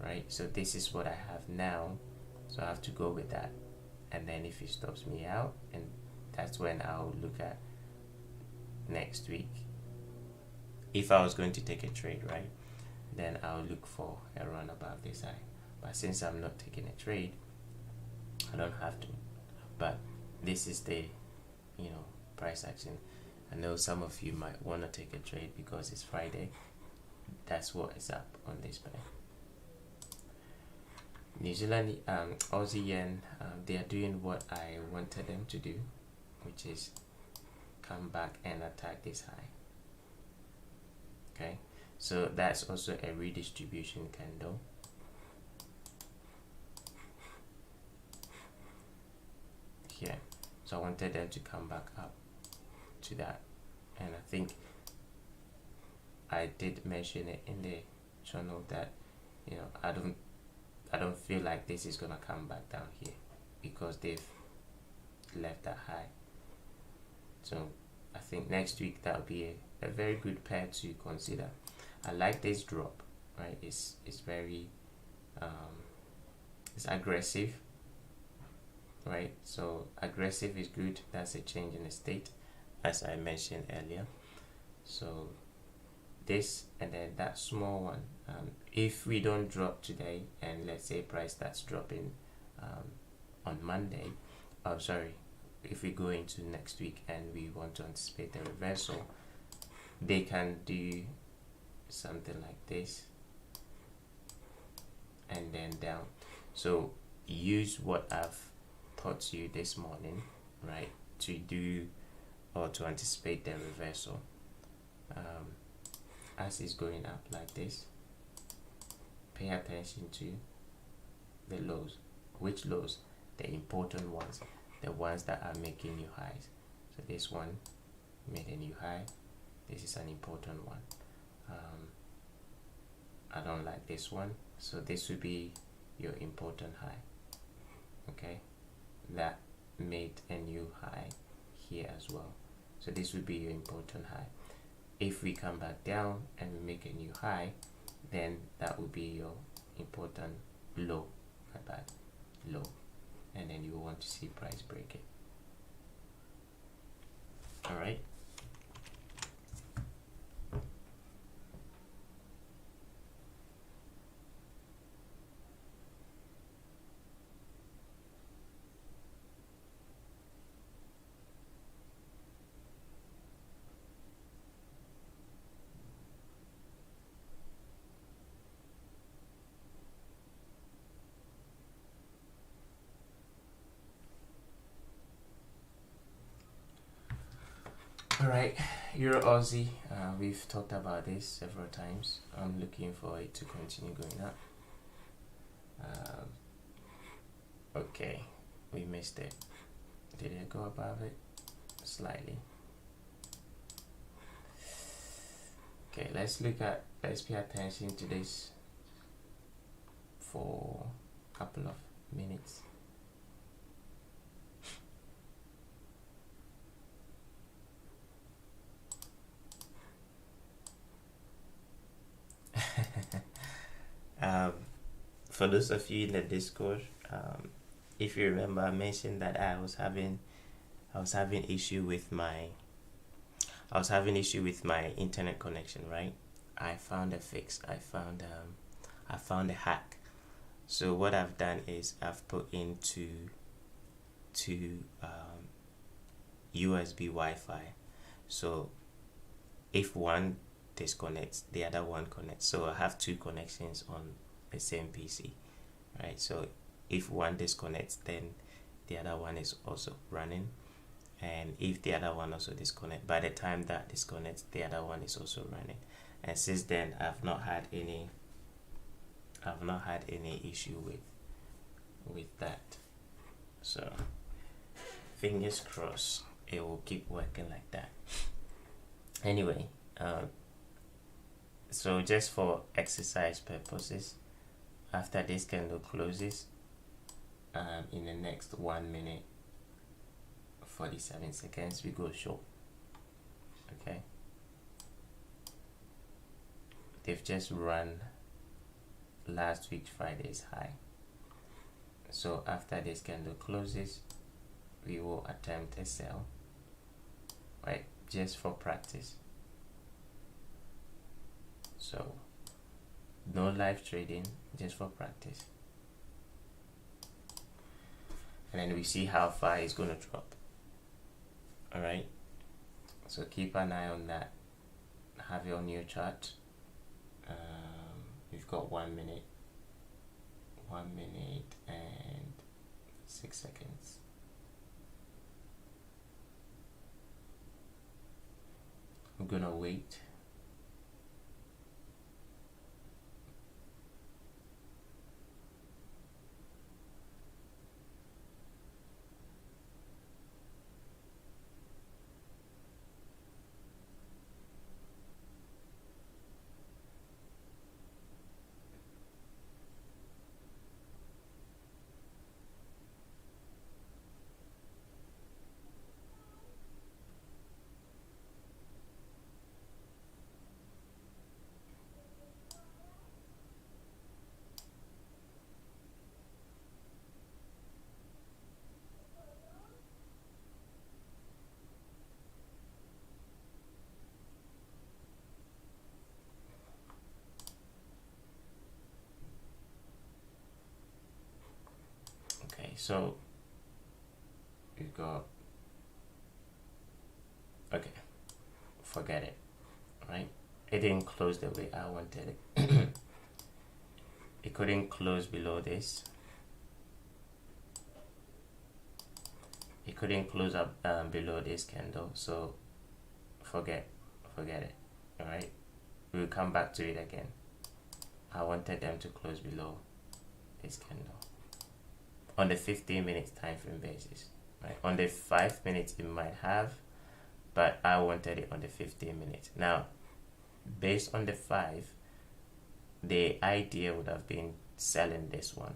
right? So this is what I have now, so I have to go with that, and then if it stops me out, and that's when I'll look at next week. If I was going to take a trade, right, then I'll look for a run above this high. But since I'm not taking a trade, I don't have to. but this is the price action. I know some of you might want to take a trade because it's Friday. That's what is up on this pair. New Zealand Aussie yen, they are doing what I wanted them to do, which is come back and attack this high. Okay, so that's also a redistribution candle. Here, so I wanted them to come back up to that, and I think I did mention it in the channel that I don't feel like this is gonna come back down here because they've left that high. So I think next week that'll be a very good pair to consider. I like this drop, right? It's very it's aggressive, right? So aggressive is good. That's a change in the state, as I mentioned earlier. So this and then that small one, if we don't drop today and let's say price starts dropping on Monday, if we go into next week and we want to anticipate the reversal, they can do something like this and then down. So use what I've taught you this morning, right, to do or to anticipate the reversal. As it's going up like this, pay attention to the lows. Which lows? The important ones, the ones that are making new highs. So this one made a new high. This is an important one. I don't like this one, so this would be your important high. Okay, that made a new high here as well, so this would be your important high. If we come back down and we make a new high, then that would be your important low, low, and then you want to see price break it. All right. Alright, Euro Aussie, we've talked about this several times. I'm looking for it to continue going up. Okay, we missed it. Did it go above it? Slightly. Okay, let's pay attention to this for a couple of minutes. For those of you in the Discord, if you remember, I mentioned that I was having issue with my internet connection, right? I found a fix. I found a hack. So what I've done is I've put into USB Wi-Fi. So if one disconnects, the other one connects. So I have two connections on the same PC, right? So if one disconnects, then the other one is also running, and if the other one also disconnects, by the time that disconnects, the other one is also running. And since then I've not had any issue with that. So fingers crossed it will keep working like that. Anyway, so just for exercise purposes, after this candle closes, in the next 1 minute 47 seconds we go short. Okay, they've just run last week Friday's high, so after this candle closes we will attempt a sell, right, just for practice. So no live trading, just for practice. and then we see how far it's going to drop. All right, so keep an eye on that. Have it on your chart. We've got 1 minute and 6 seconds. I'm gonna wait. Okay, so we've got, okay, forget it, right? It didn't close the way I wanted it. It couldn't close below this. It couldn't close up below this candle, so forget it. All right, we'll come back to it again. I wanted them to close below this candle on the 15 minutes time frame basis, right? On the 5 minutes it might have, but I wanted it on the 15 minutes. Now, based on the 5, the idea would have been selling this one.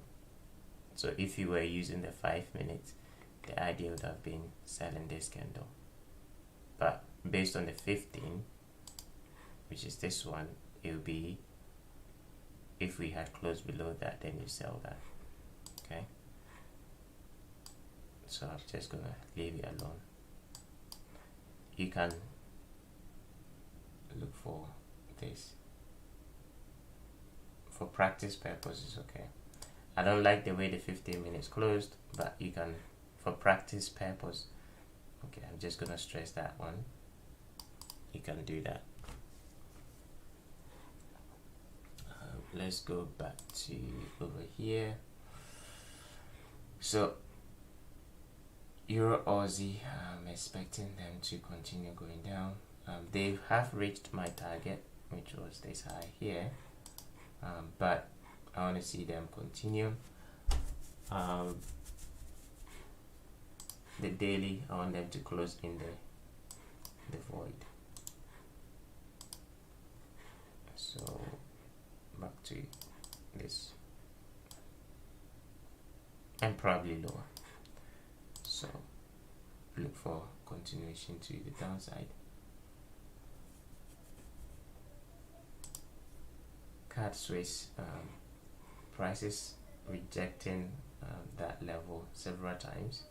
So if you were using the 5 minutes, the idea would have been selling this candle. But based on the 15, which is this one, it will be, if we had closed below that, then you sell that. Okay, so I'm just gonna leave it alone. You can look for this for practice purposes. Okay, I don't like the way the 15 minutes closed, but you can, for practice purpose. Okay, I'm just gonna stress that one. You can do that. Let's go back to over here. So Euro Aussie, I'm expecting them to continue going down. They have reached my target, which was this high here, but I want to see them continue. The daily, I want them to close in the void. So back to this, and probably lower. So look for continuation to the downside. Card Swiss, prices rejecting that level several times.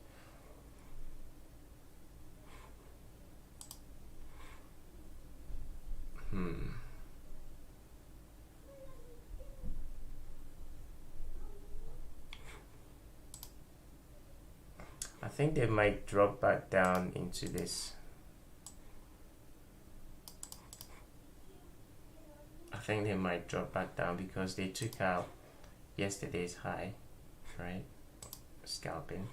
I think they might drop back down into this. I think they might drop back down because they took out yesterday's high, right? Scalping.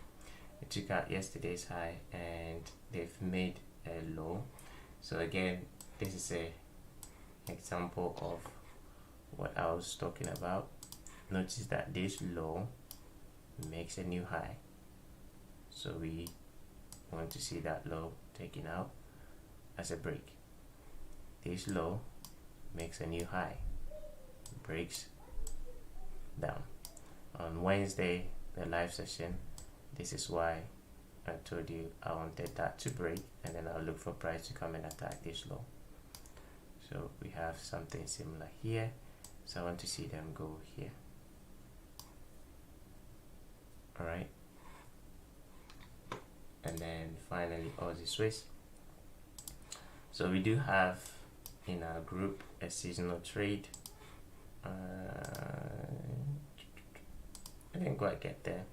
They took out yesterday's high and they've made a low. So again, this is a example of what I was talking about. Notice that this low makes a new high. So we want to see that low taken out as a break. This low makes a new high, breaks down. On Wednesday, the live session, this is why I told you I wanted that to break, and then I'll look for price to come and attack this low. So we have something similar here, so I want to see them go here. All right, and then finally Aussie Swiss. So we do have in our group a seasonal trade. I didn't quite get there.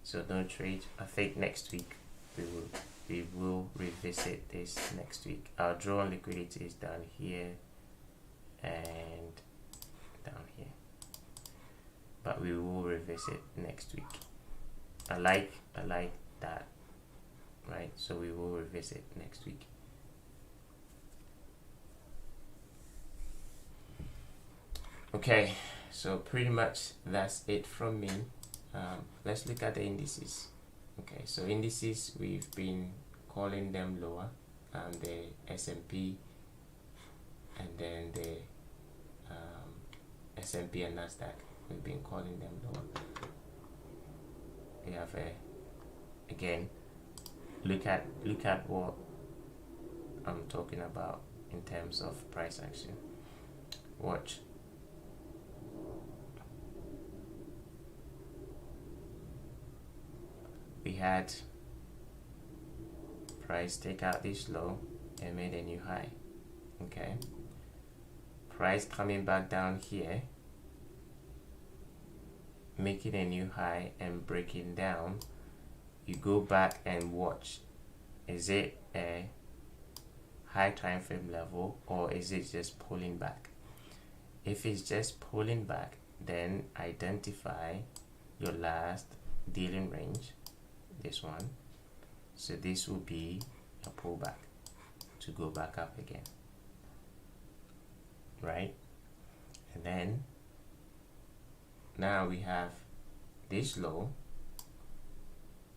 So no trade. I think next week we will revisit this next week. Our draw on liquidity is down here and down here, but we will revisit next week. I like that, right? So we will revisit next week. Okay, so pretty much that's it from me. Let's look at the indices. Okay, so indices, we've been calling them lower, the S&P and then the S&P and Nasdaq, we've been calling them lower. We have again, look at what I'm talking about in terms of price action. Watch. We had price take out this low and made a new high. Okay, price coming back down here, making a new high and breaking down. You go back and watch, is it a high time frame level or is it just pulling back? If it's just pulling back, then identify your last dealing range, this one. So this will be a pullback to go back up again, right? And then now we have this low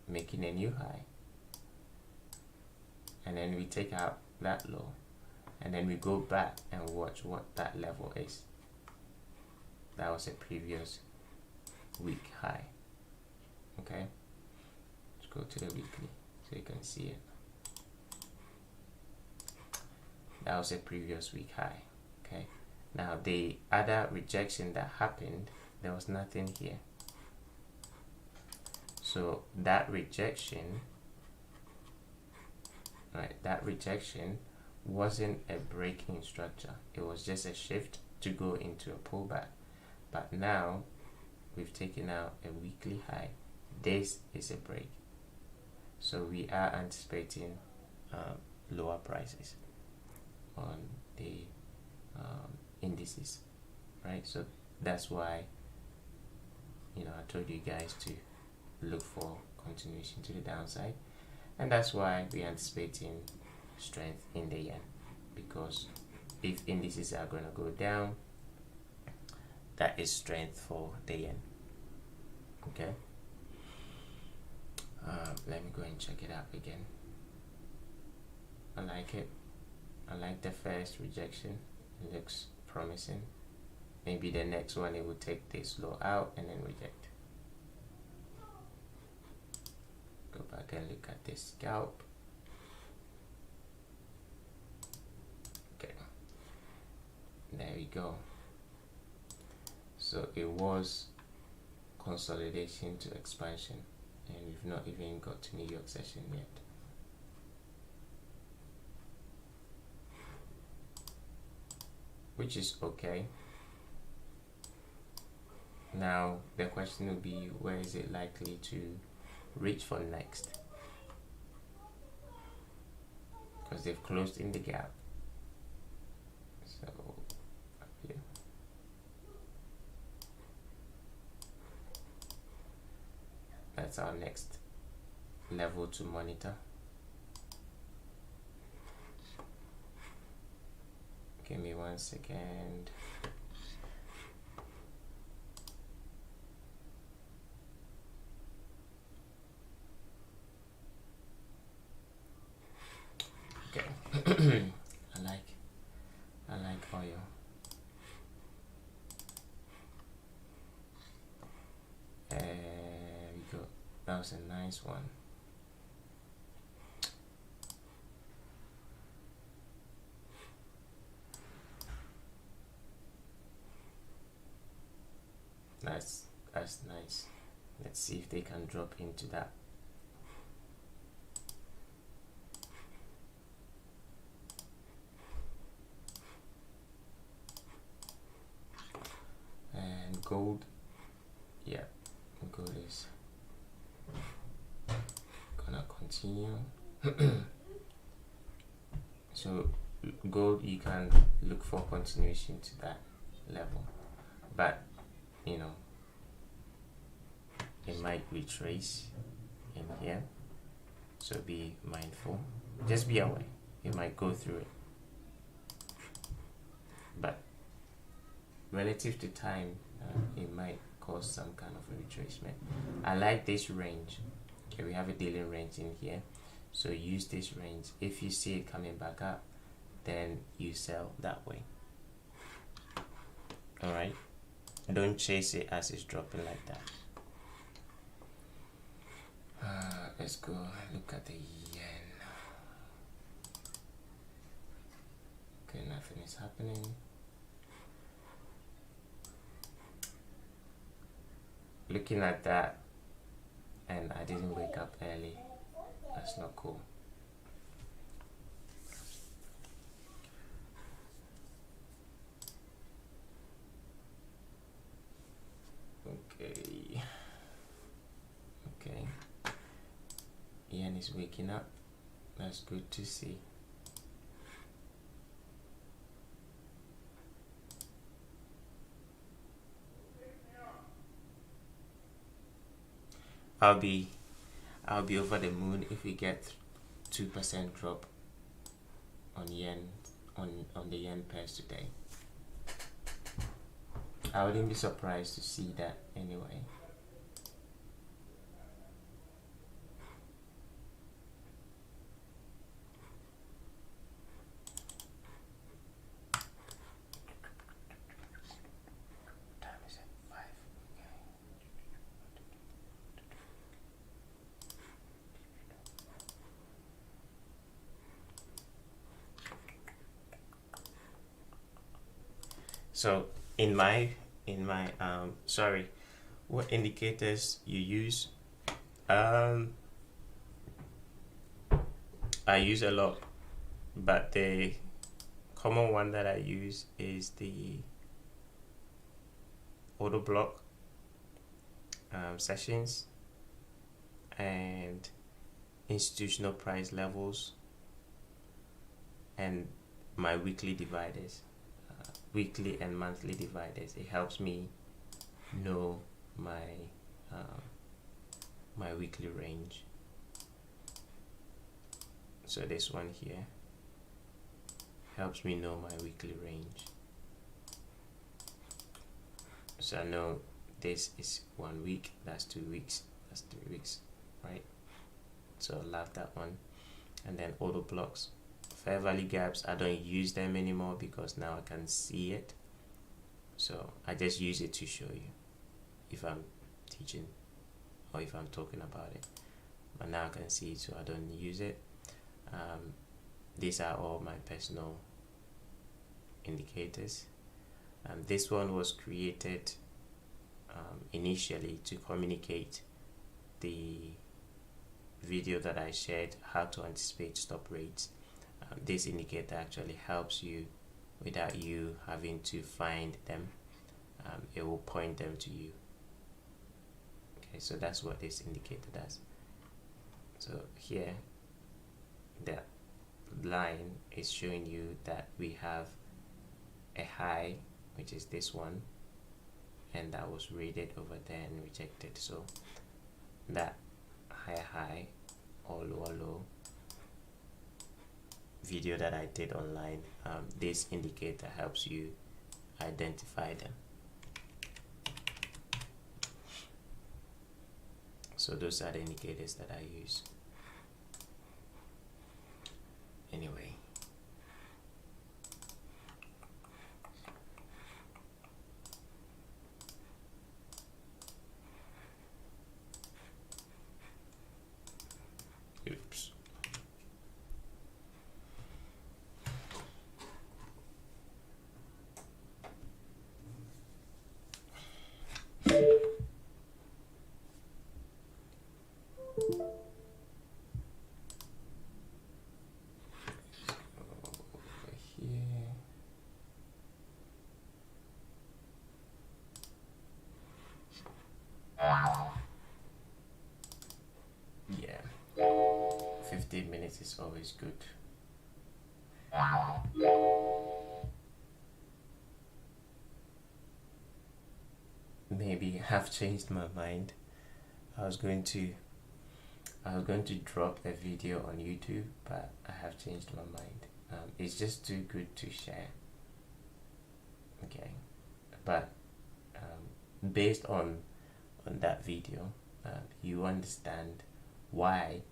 making a new high, and then we take out that low, and then we go back and watch what that level is. That was a previous week high. Okay, let's go to the weekly so you can see it. That was a previous week high. Okay, now the other rejection that happened, there was nothing here. So that rejection, right, that rejection wasn't a breaking structure. It was just a shift to go into a pullback. But now we've taken out a weekly high. This is a break. So we are anticipating lower prices on the indices, right? So that's why, you know, I told you guys to look for continuation to the downside, and that's why we're anticipating strength in the yen, because if indices are going to go down, that is strength for the yen. Okay, let me go and check it out again. I like it. I like the first rejection. It looks promising. Maybe the next one it will take this low out and then reject. Go back and look at this scalp. Okay, there we go. So it was consolidation to expansion, and we've not even got to New York session yet. Which is okay. Now the question will be, where is it likely to reach for next? Because they've closed in the gap. So up here. That's our next level to monitor. Give me 1 second. Okay. I like oil. There we go. That was a nice one. That's nice. Let's see if they can drop into that. And gold, yeah, gold is continue. So gold, you can look for continuation to that level, but you know, it might retrace in here, so be mindful, just be aware, it might go through it, but relative to time, it might cause some kind of a retracement. I like this range. Okay, we have a daily range in here, so use this range. If you see it coming back up, then you sell that way. All right, don't chase it as it's dropping like that. Let's go look at the yen. Okay, nothing is happening. Looking at that, and I didn't wake up early. That's not cool. Okay. Yen is waking up. That's good to see. I'll be over the moon if we get 2% drop on yen, on the yen pairs today. I wouldn't be surprised to see that anyway. So in my sorry, what indicators you use? I use a lot, but the common one that I use is the auto block sessions and institutional price levels and my weekly dividers. Weekly and monthly dividers. It helps me know my my weekly range. So this one here helps me know my weekly range. So I know this is 1 week, that's 2 weeks, that's 3 weeks, right? So I love that one. And then auto blocks. Fair value gaps, I don't use them anymore because now I can see it. So I just use it to show you if I'm teaching or if I'm talking about it. But now I can see it, so I don't use it. These are all my personal indicators. This one was created initially to communicate the video that I shared, how to anticipate stop rates. This indicator actually helps you without you having to find them. It will point them to you. Okay, so that's what this indicator does. So here the line is showing you that we have a high, which is this one, and that was rated over there and rejected. So that high or low video that I did online, this indicator helps you identify them. So those are the indicators that I use. Anyway, oops. Yeah. 15 minutes is always good. Maybe I've changed my mind. I was going to drop a video on YouTube, but I have changed my mind. It's just too good to share. Okay, but based on that video, you understand why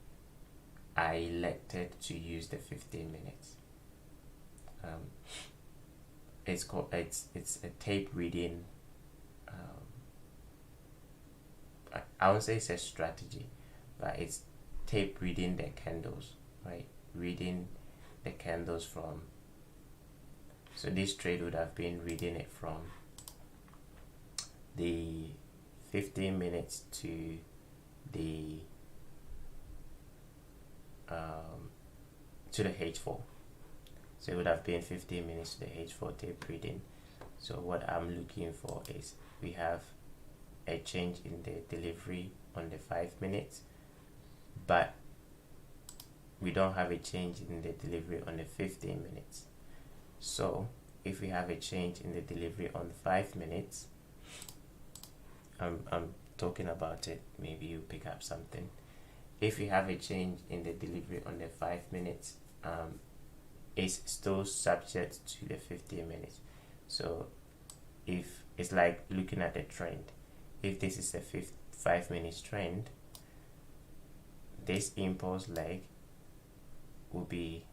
I elected to use the 15 minutes. It's a tape reading. I won't say it's a strategy, but it's tape reading the candles, right? Reading the candles from. So this trade would have been reading it from the 15 minutes to the H4. So it would have been 15 minutes to the H4 tape reading. So what I'm looking for is we have a change in the delivery on the 5 minutes, but we don't have a change in the delivery on the 15 minutes. So if we have a change in the delivery on 5 minutes, I'm talking about it, maybe you pick up something. If we have a change in the delivery on the 5 minutes, it's still subject to the 15 minutes. So if it's like looking at the trend, if this is a 5 minutes trend, this impulse leg will be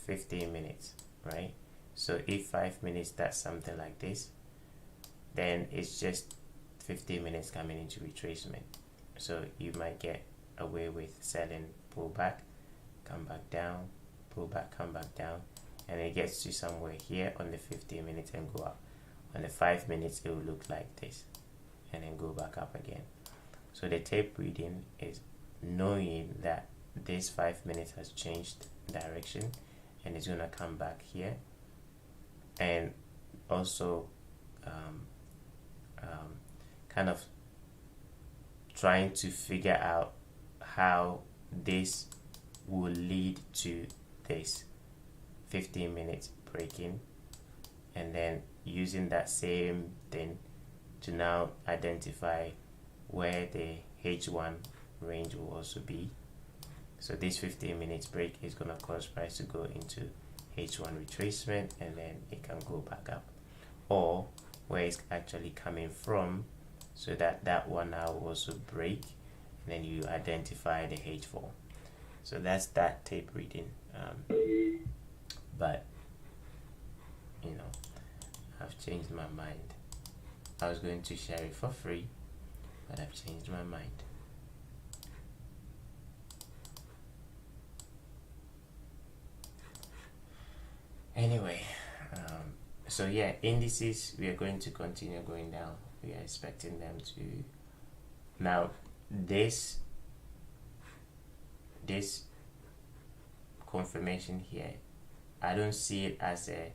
15 minutes, right? So if 5 minutes does something like this, then it's just 15 minutes coming into retracement. So you might get away with selling, pull back, come back down, pull back, come back down, and it gets to somewhere here on the 15 minutes and go up. On the 5 minutes, it will look like this and then go back up again. So the tape reading is knowing that this 5 minutes has changed direction and it's gonna come back here, and also kind of trying to figure out how this will lead to this 15 minutes breaking, and then using that same thing to now identify where the H1 range will also be. So this 15 minutes break is going to cause price to go into H1 retracement, and then it can go back up, or where it's actually coming from, so that one now will also break, and then you identify the H4. So that's that tape reading. But you know, I've changed my mind. I was going to share it for free, but I've changed my mind. Anyway, so yeah, indices, we are going to continue going down. We are expecting them to. Now this confirmation here, I don't see it as a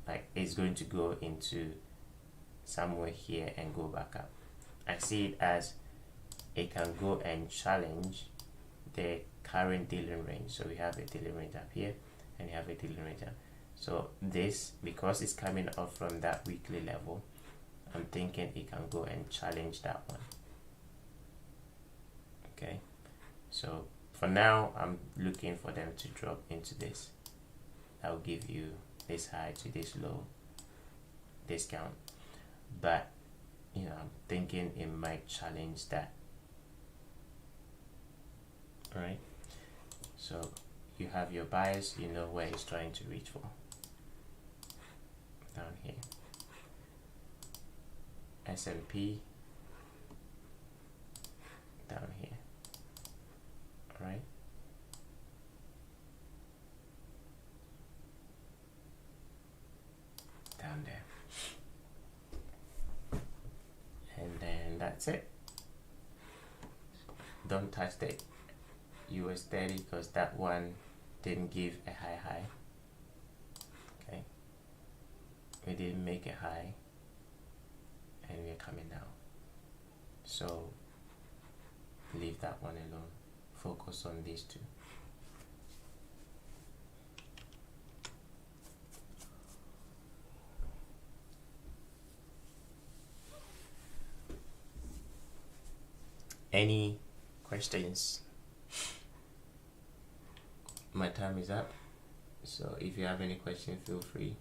like it's going to go into somewhere here and go back up. I see it as it can go and challenge the current dealing range. So we have a dealing range up here and you have a dealing range up. So this, because it's coming up from that weekly level, I'm thinking it can go and challenge that one. Okay, so for now I'm looking for them to drop into this. That will give you this high to this low discount, but you know, I'm thinking it might challenge that. All right, so you have your bias, you know where it's trying to reach for. Down here, S&P down here. All right, down there, and then that's it. Don't touch the US 30 because that one didn't give a high. Okay, we didn't make a high and we're coming down, so leave that one alone. focus on these two. Any questions? My time is up, so if you have any questions, feel free.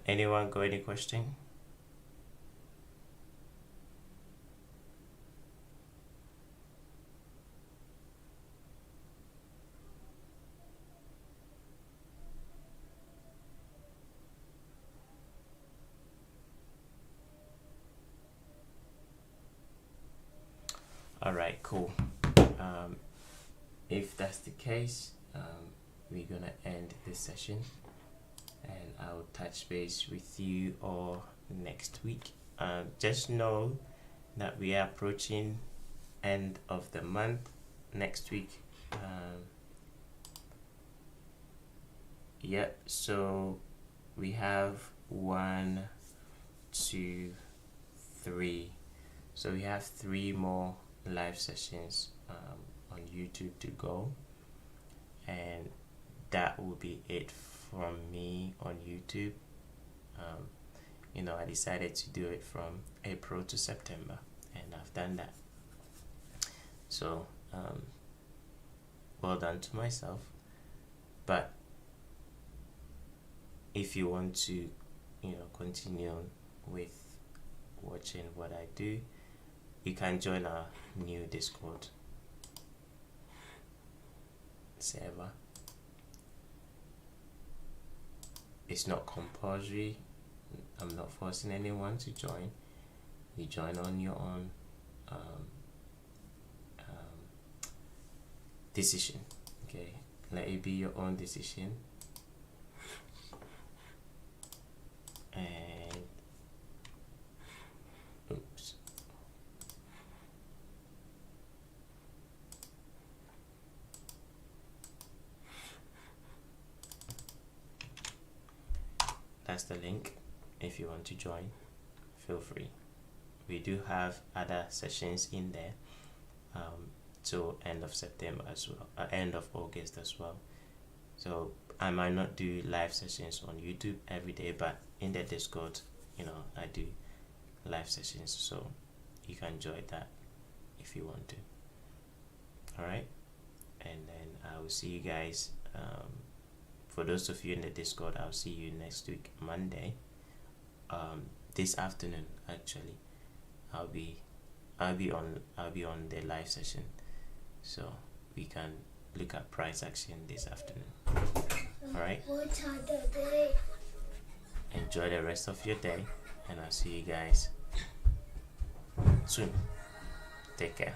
Anyone got any question? All right, cool. If that's the case, we're gonna end this session, and I'll touch base with you all next week. Just know that we are approaching end of the month next week. Yep, so we have 1, 2, 3. So we have 3 more live sessions on YouTube to go, and that will be it from me on YouTube. I decided to do it from April to September, and I've done that. So well done to myself. But if you want to continue with watching what I do, you can join our new Discord server. It's not compulsory. I'm not forcing anyone to join. You join on your own decision. Okay, let it be your own decision. And oops. That's the link. If you want to join, feel free. We do have other sessions in there till end of September as well, end of August as well. So I might not do live sessions on YouTube every day, but in the Discord, I do live sessions, so you can join that if you want to. All right, and then I will see you guys. For those of you in the Discord, I'll see you next week, Monday. This afternoon, actually, I'll be on the live session, so we can look at price action this afternoon. All right. Enjoy the rest of your day, and I'll see you guys soon. Take care.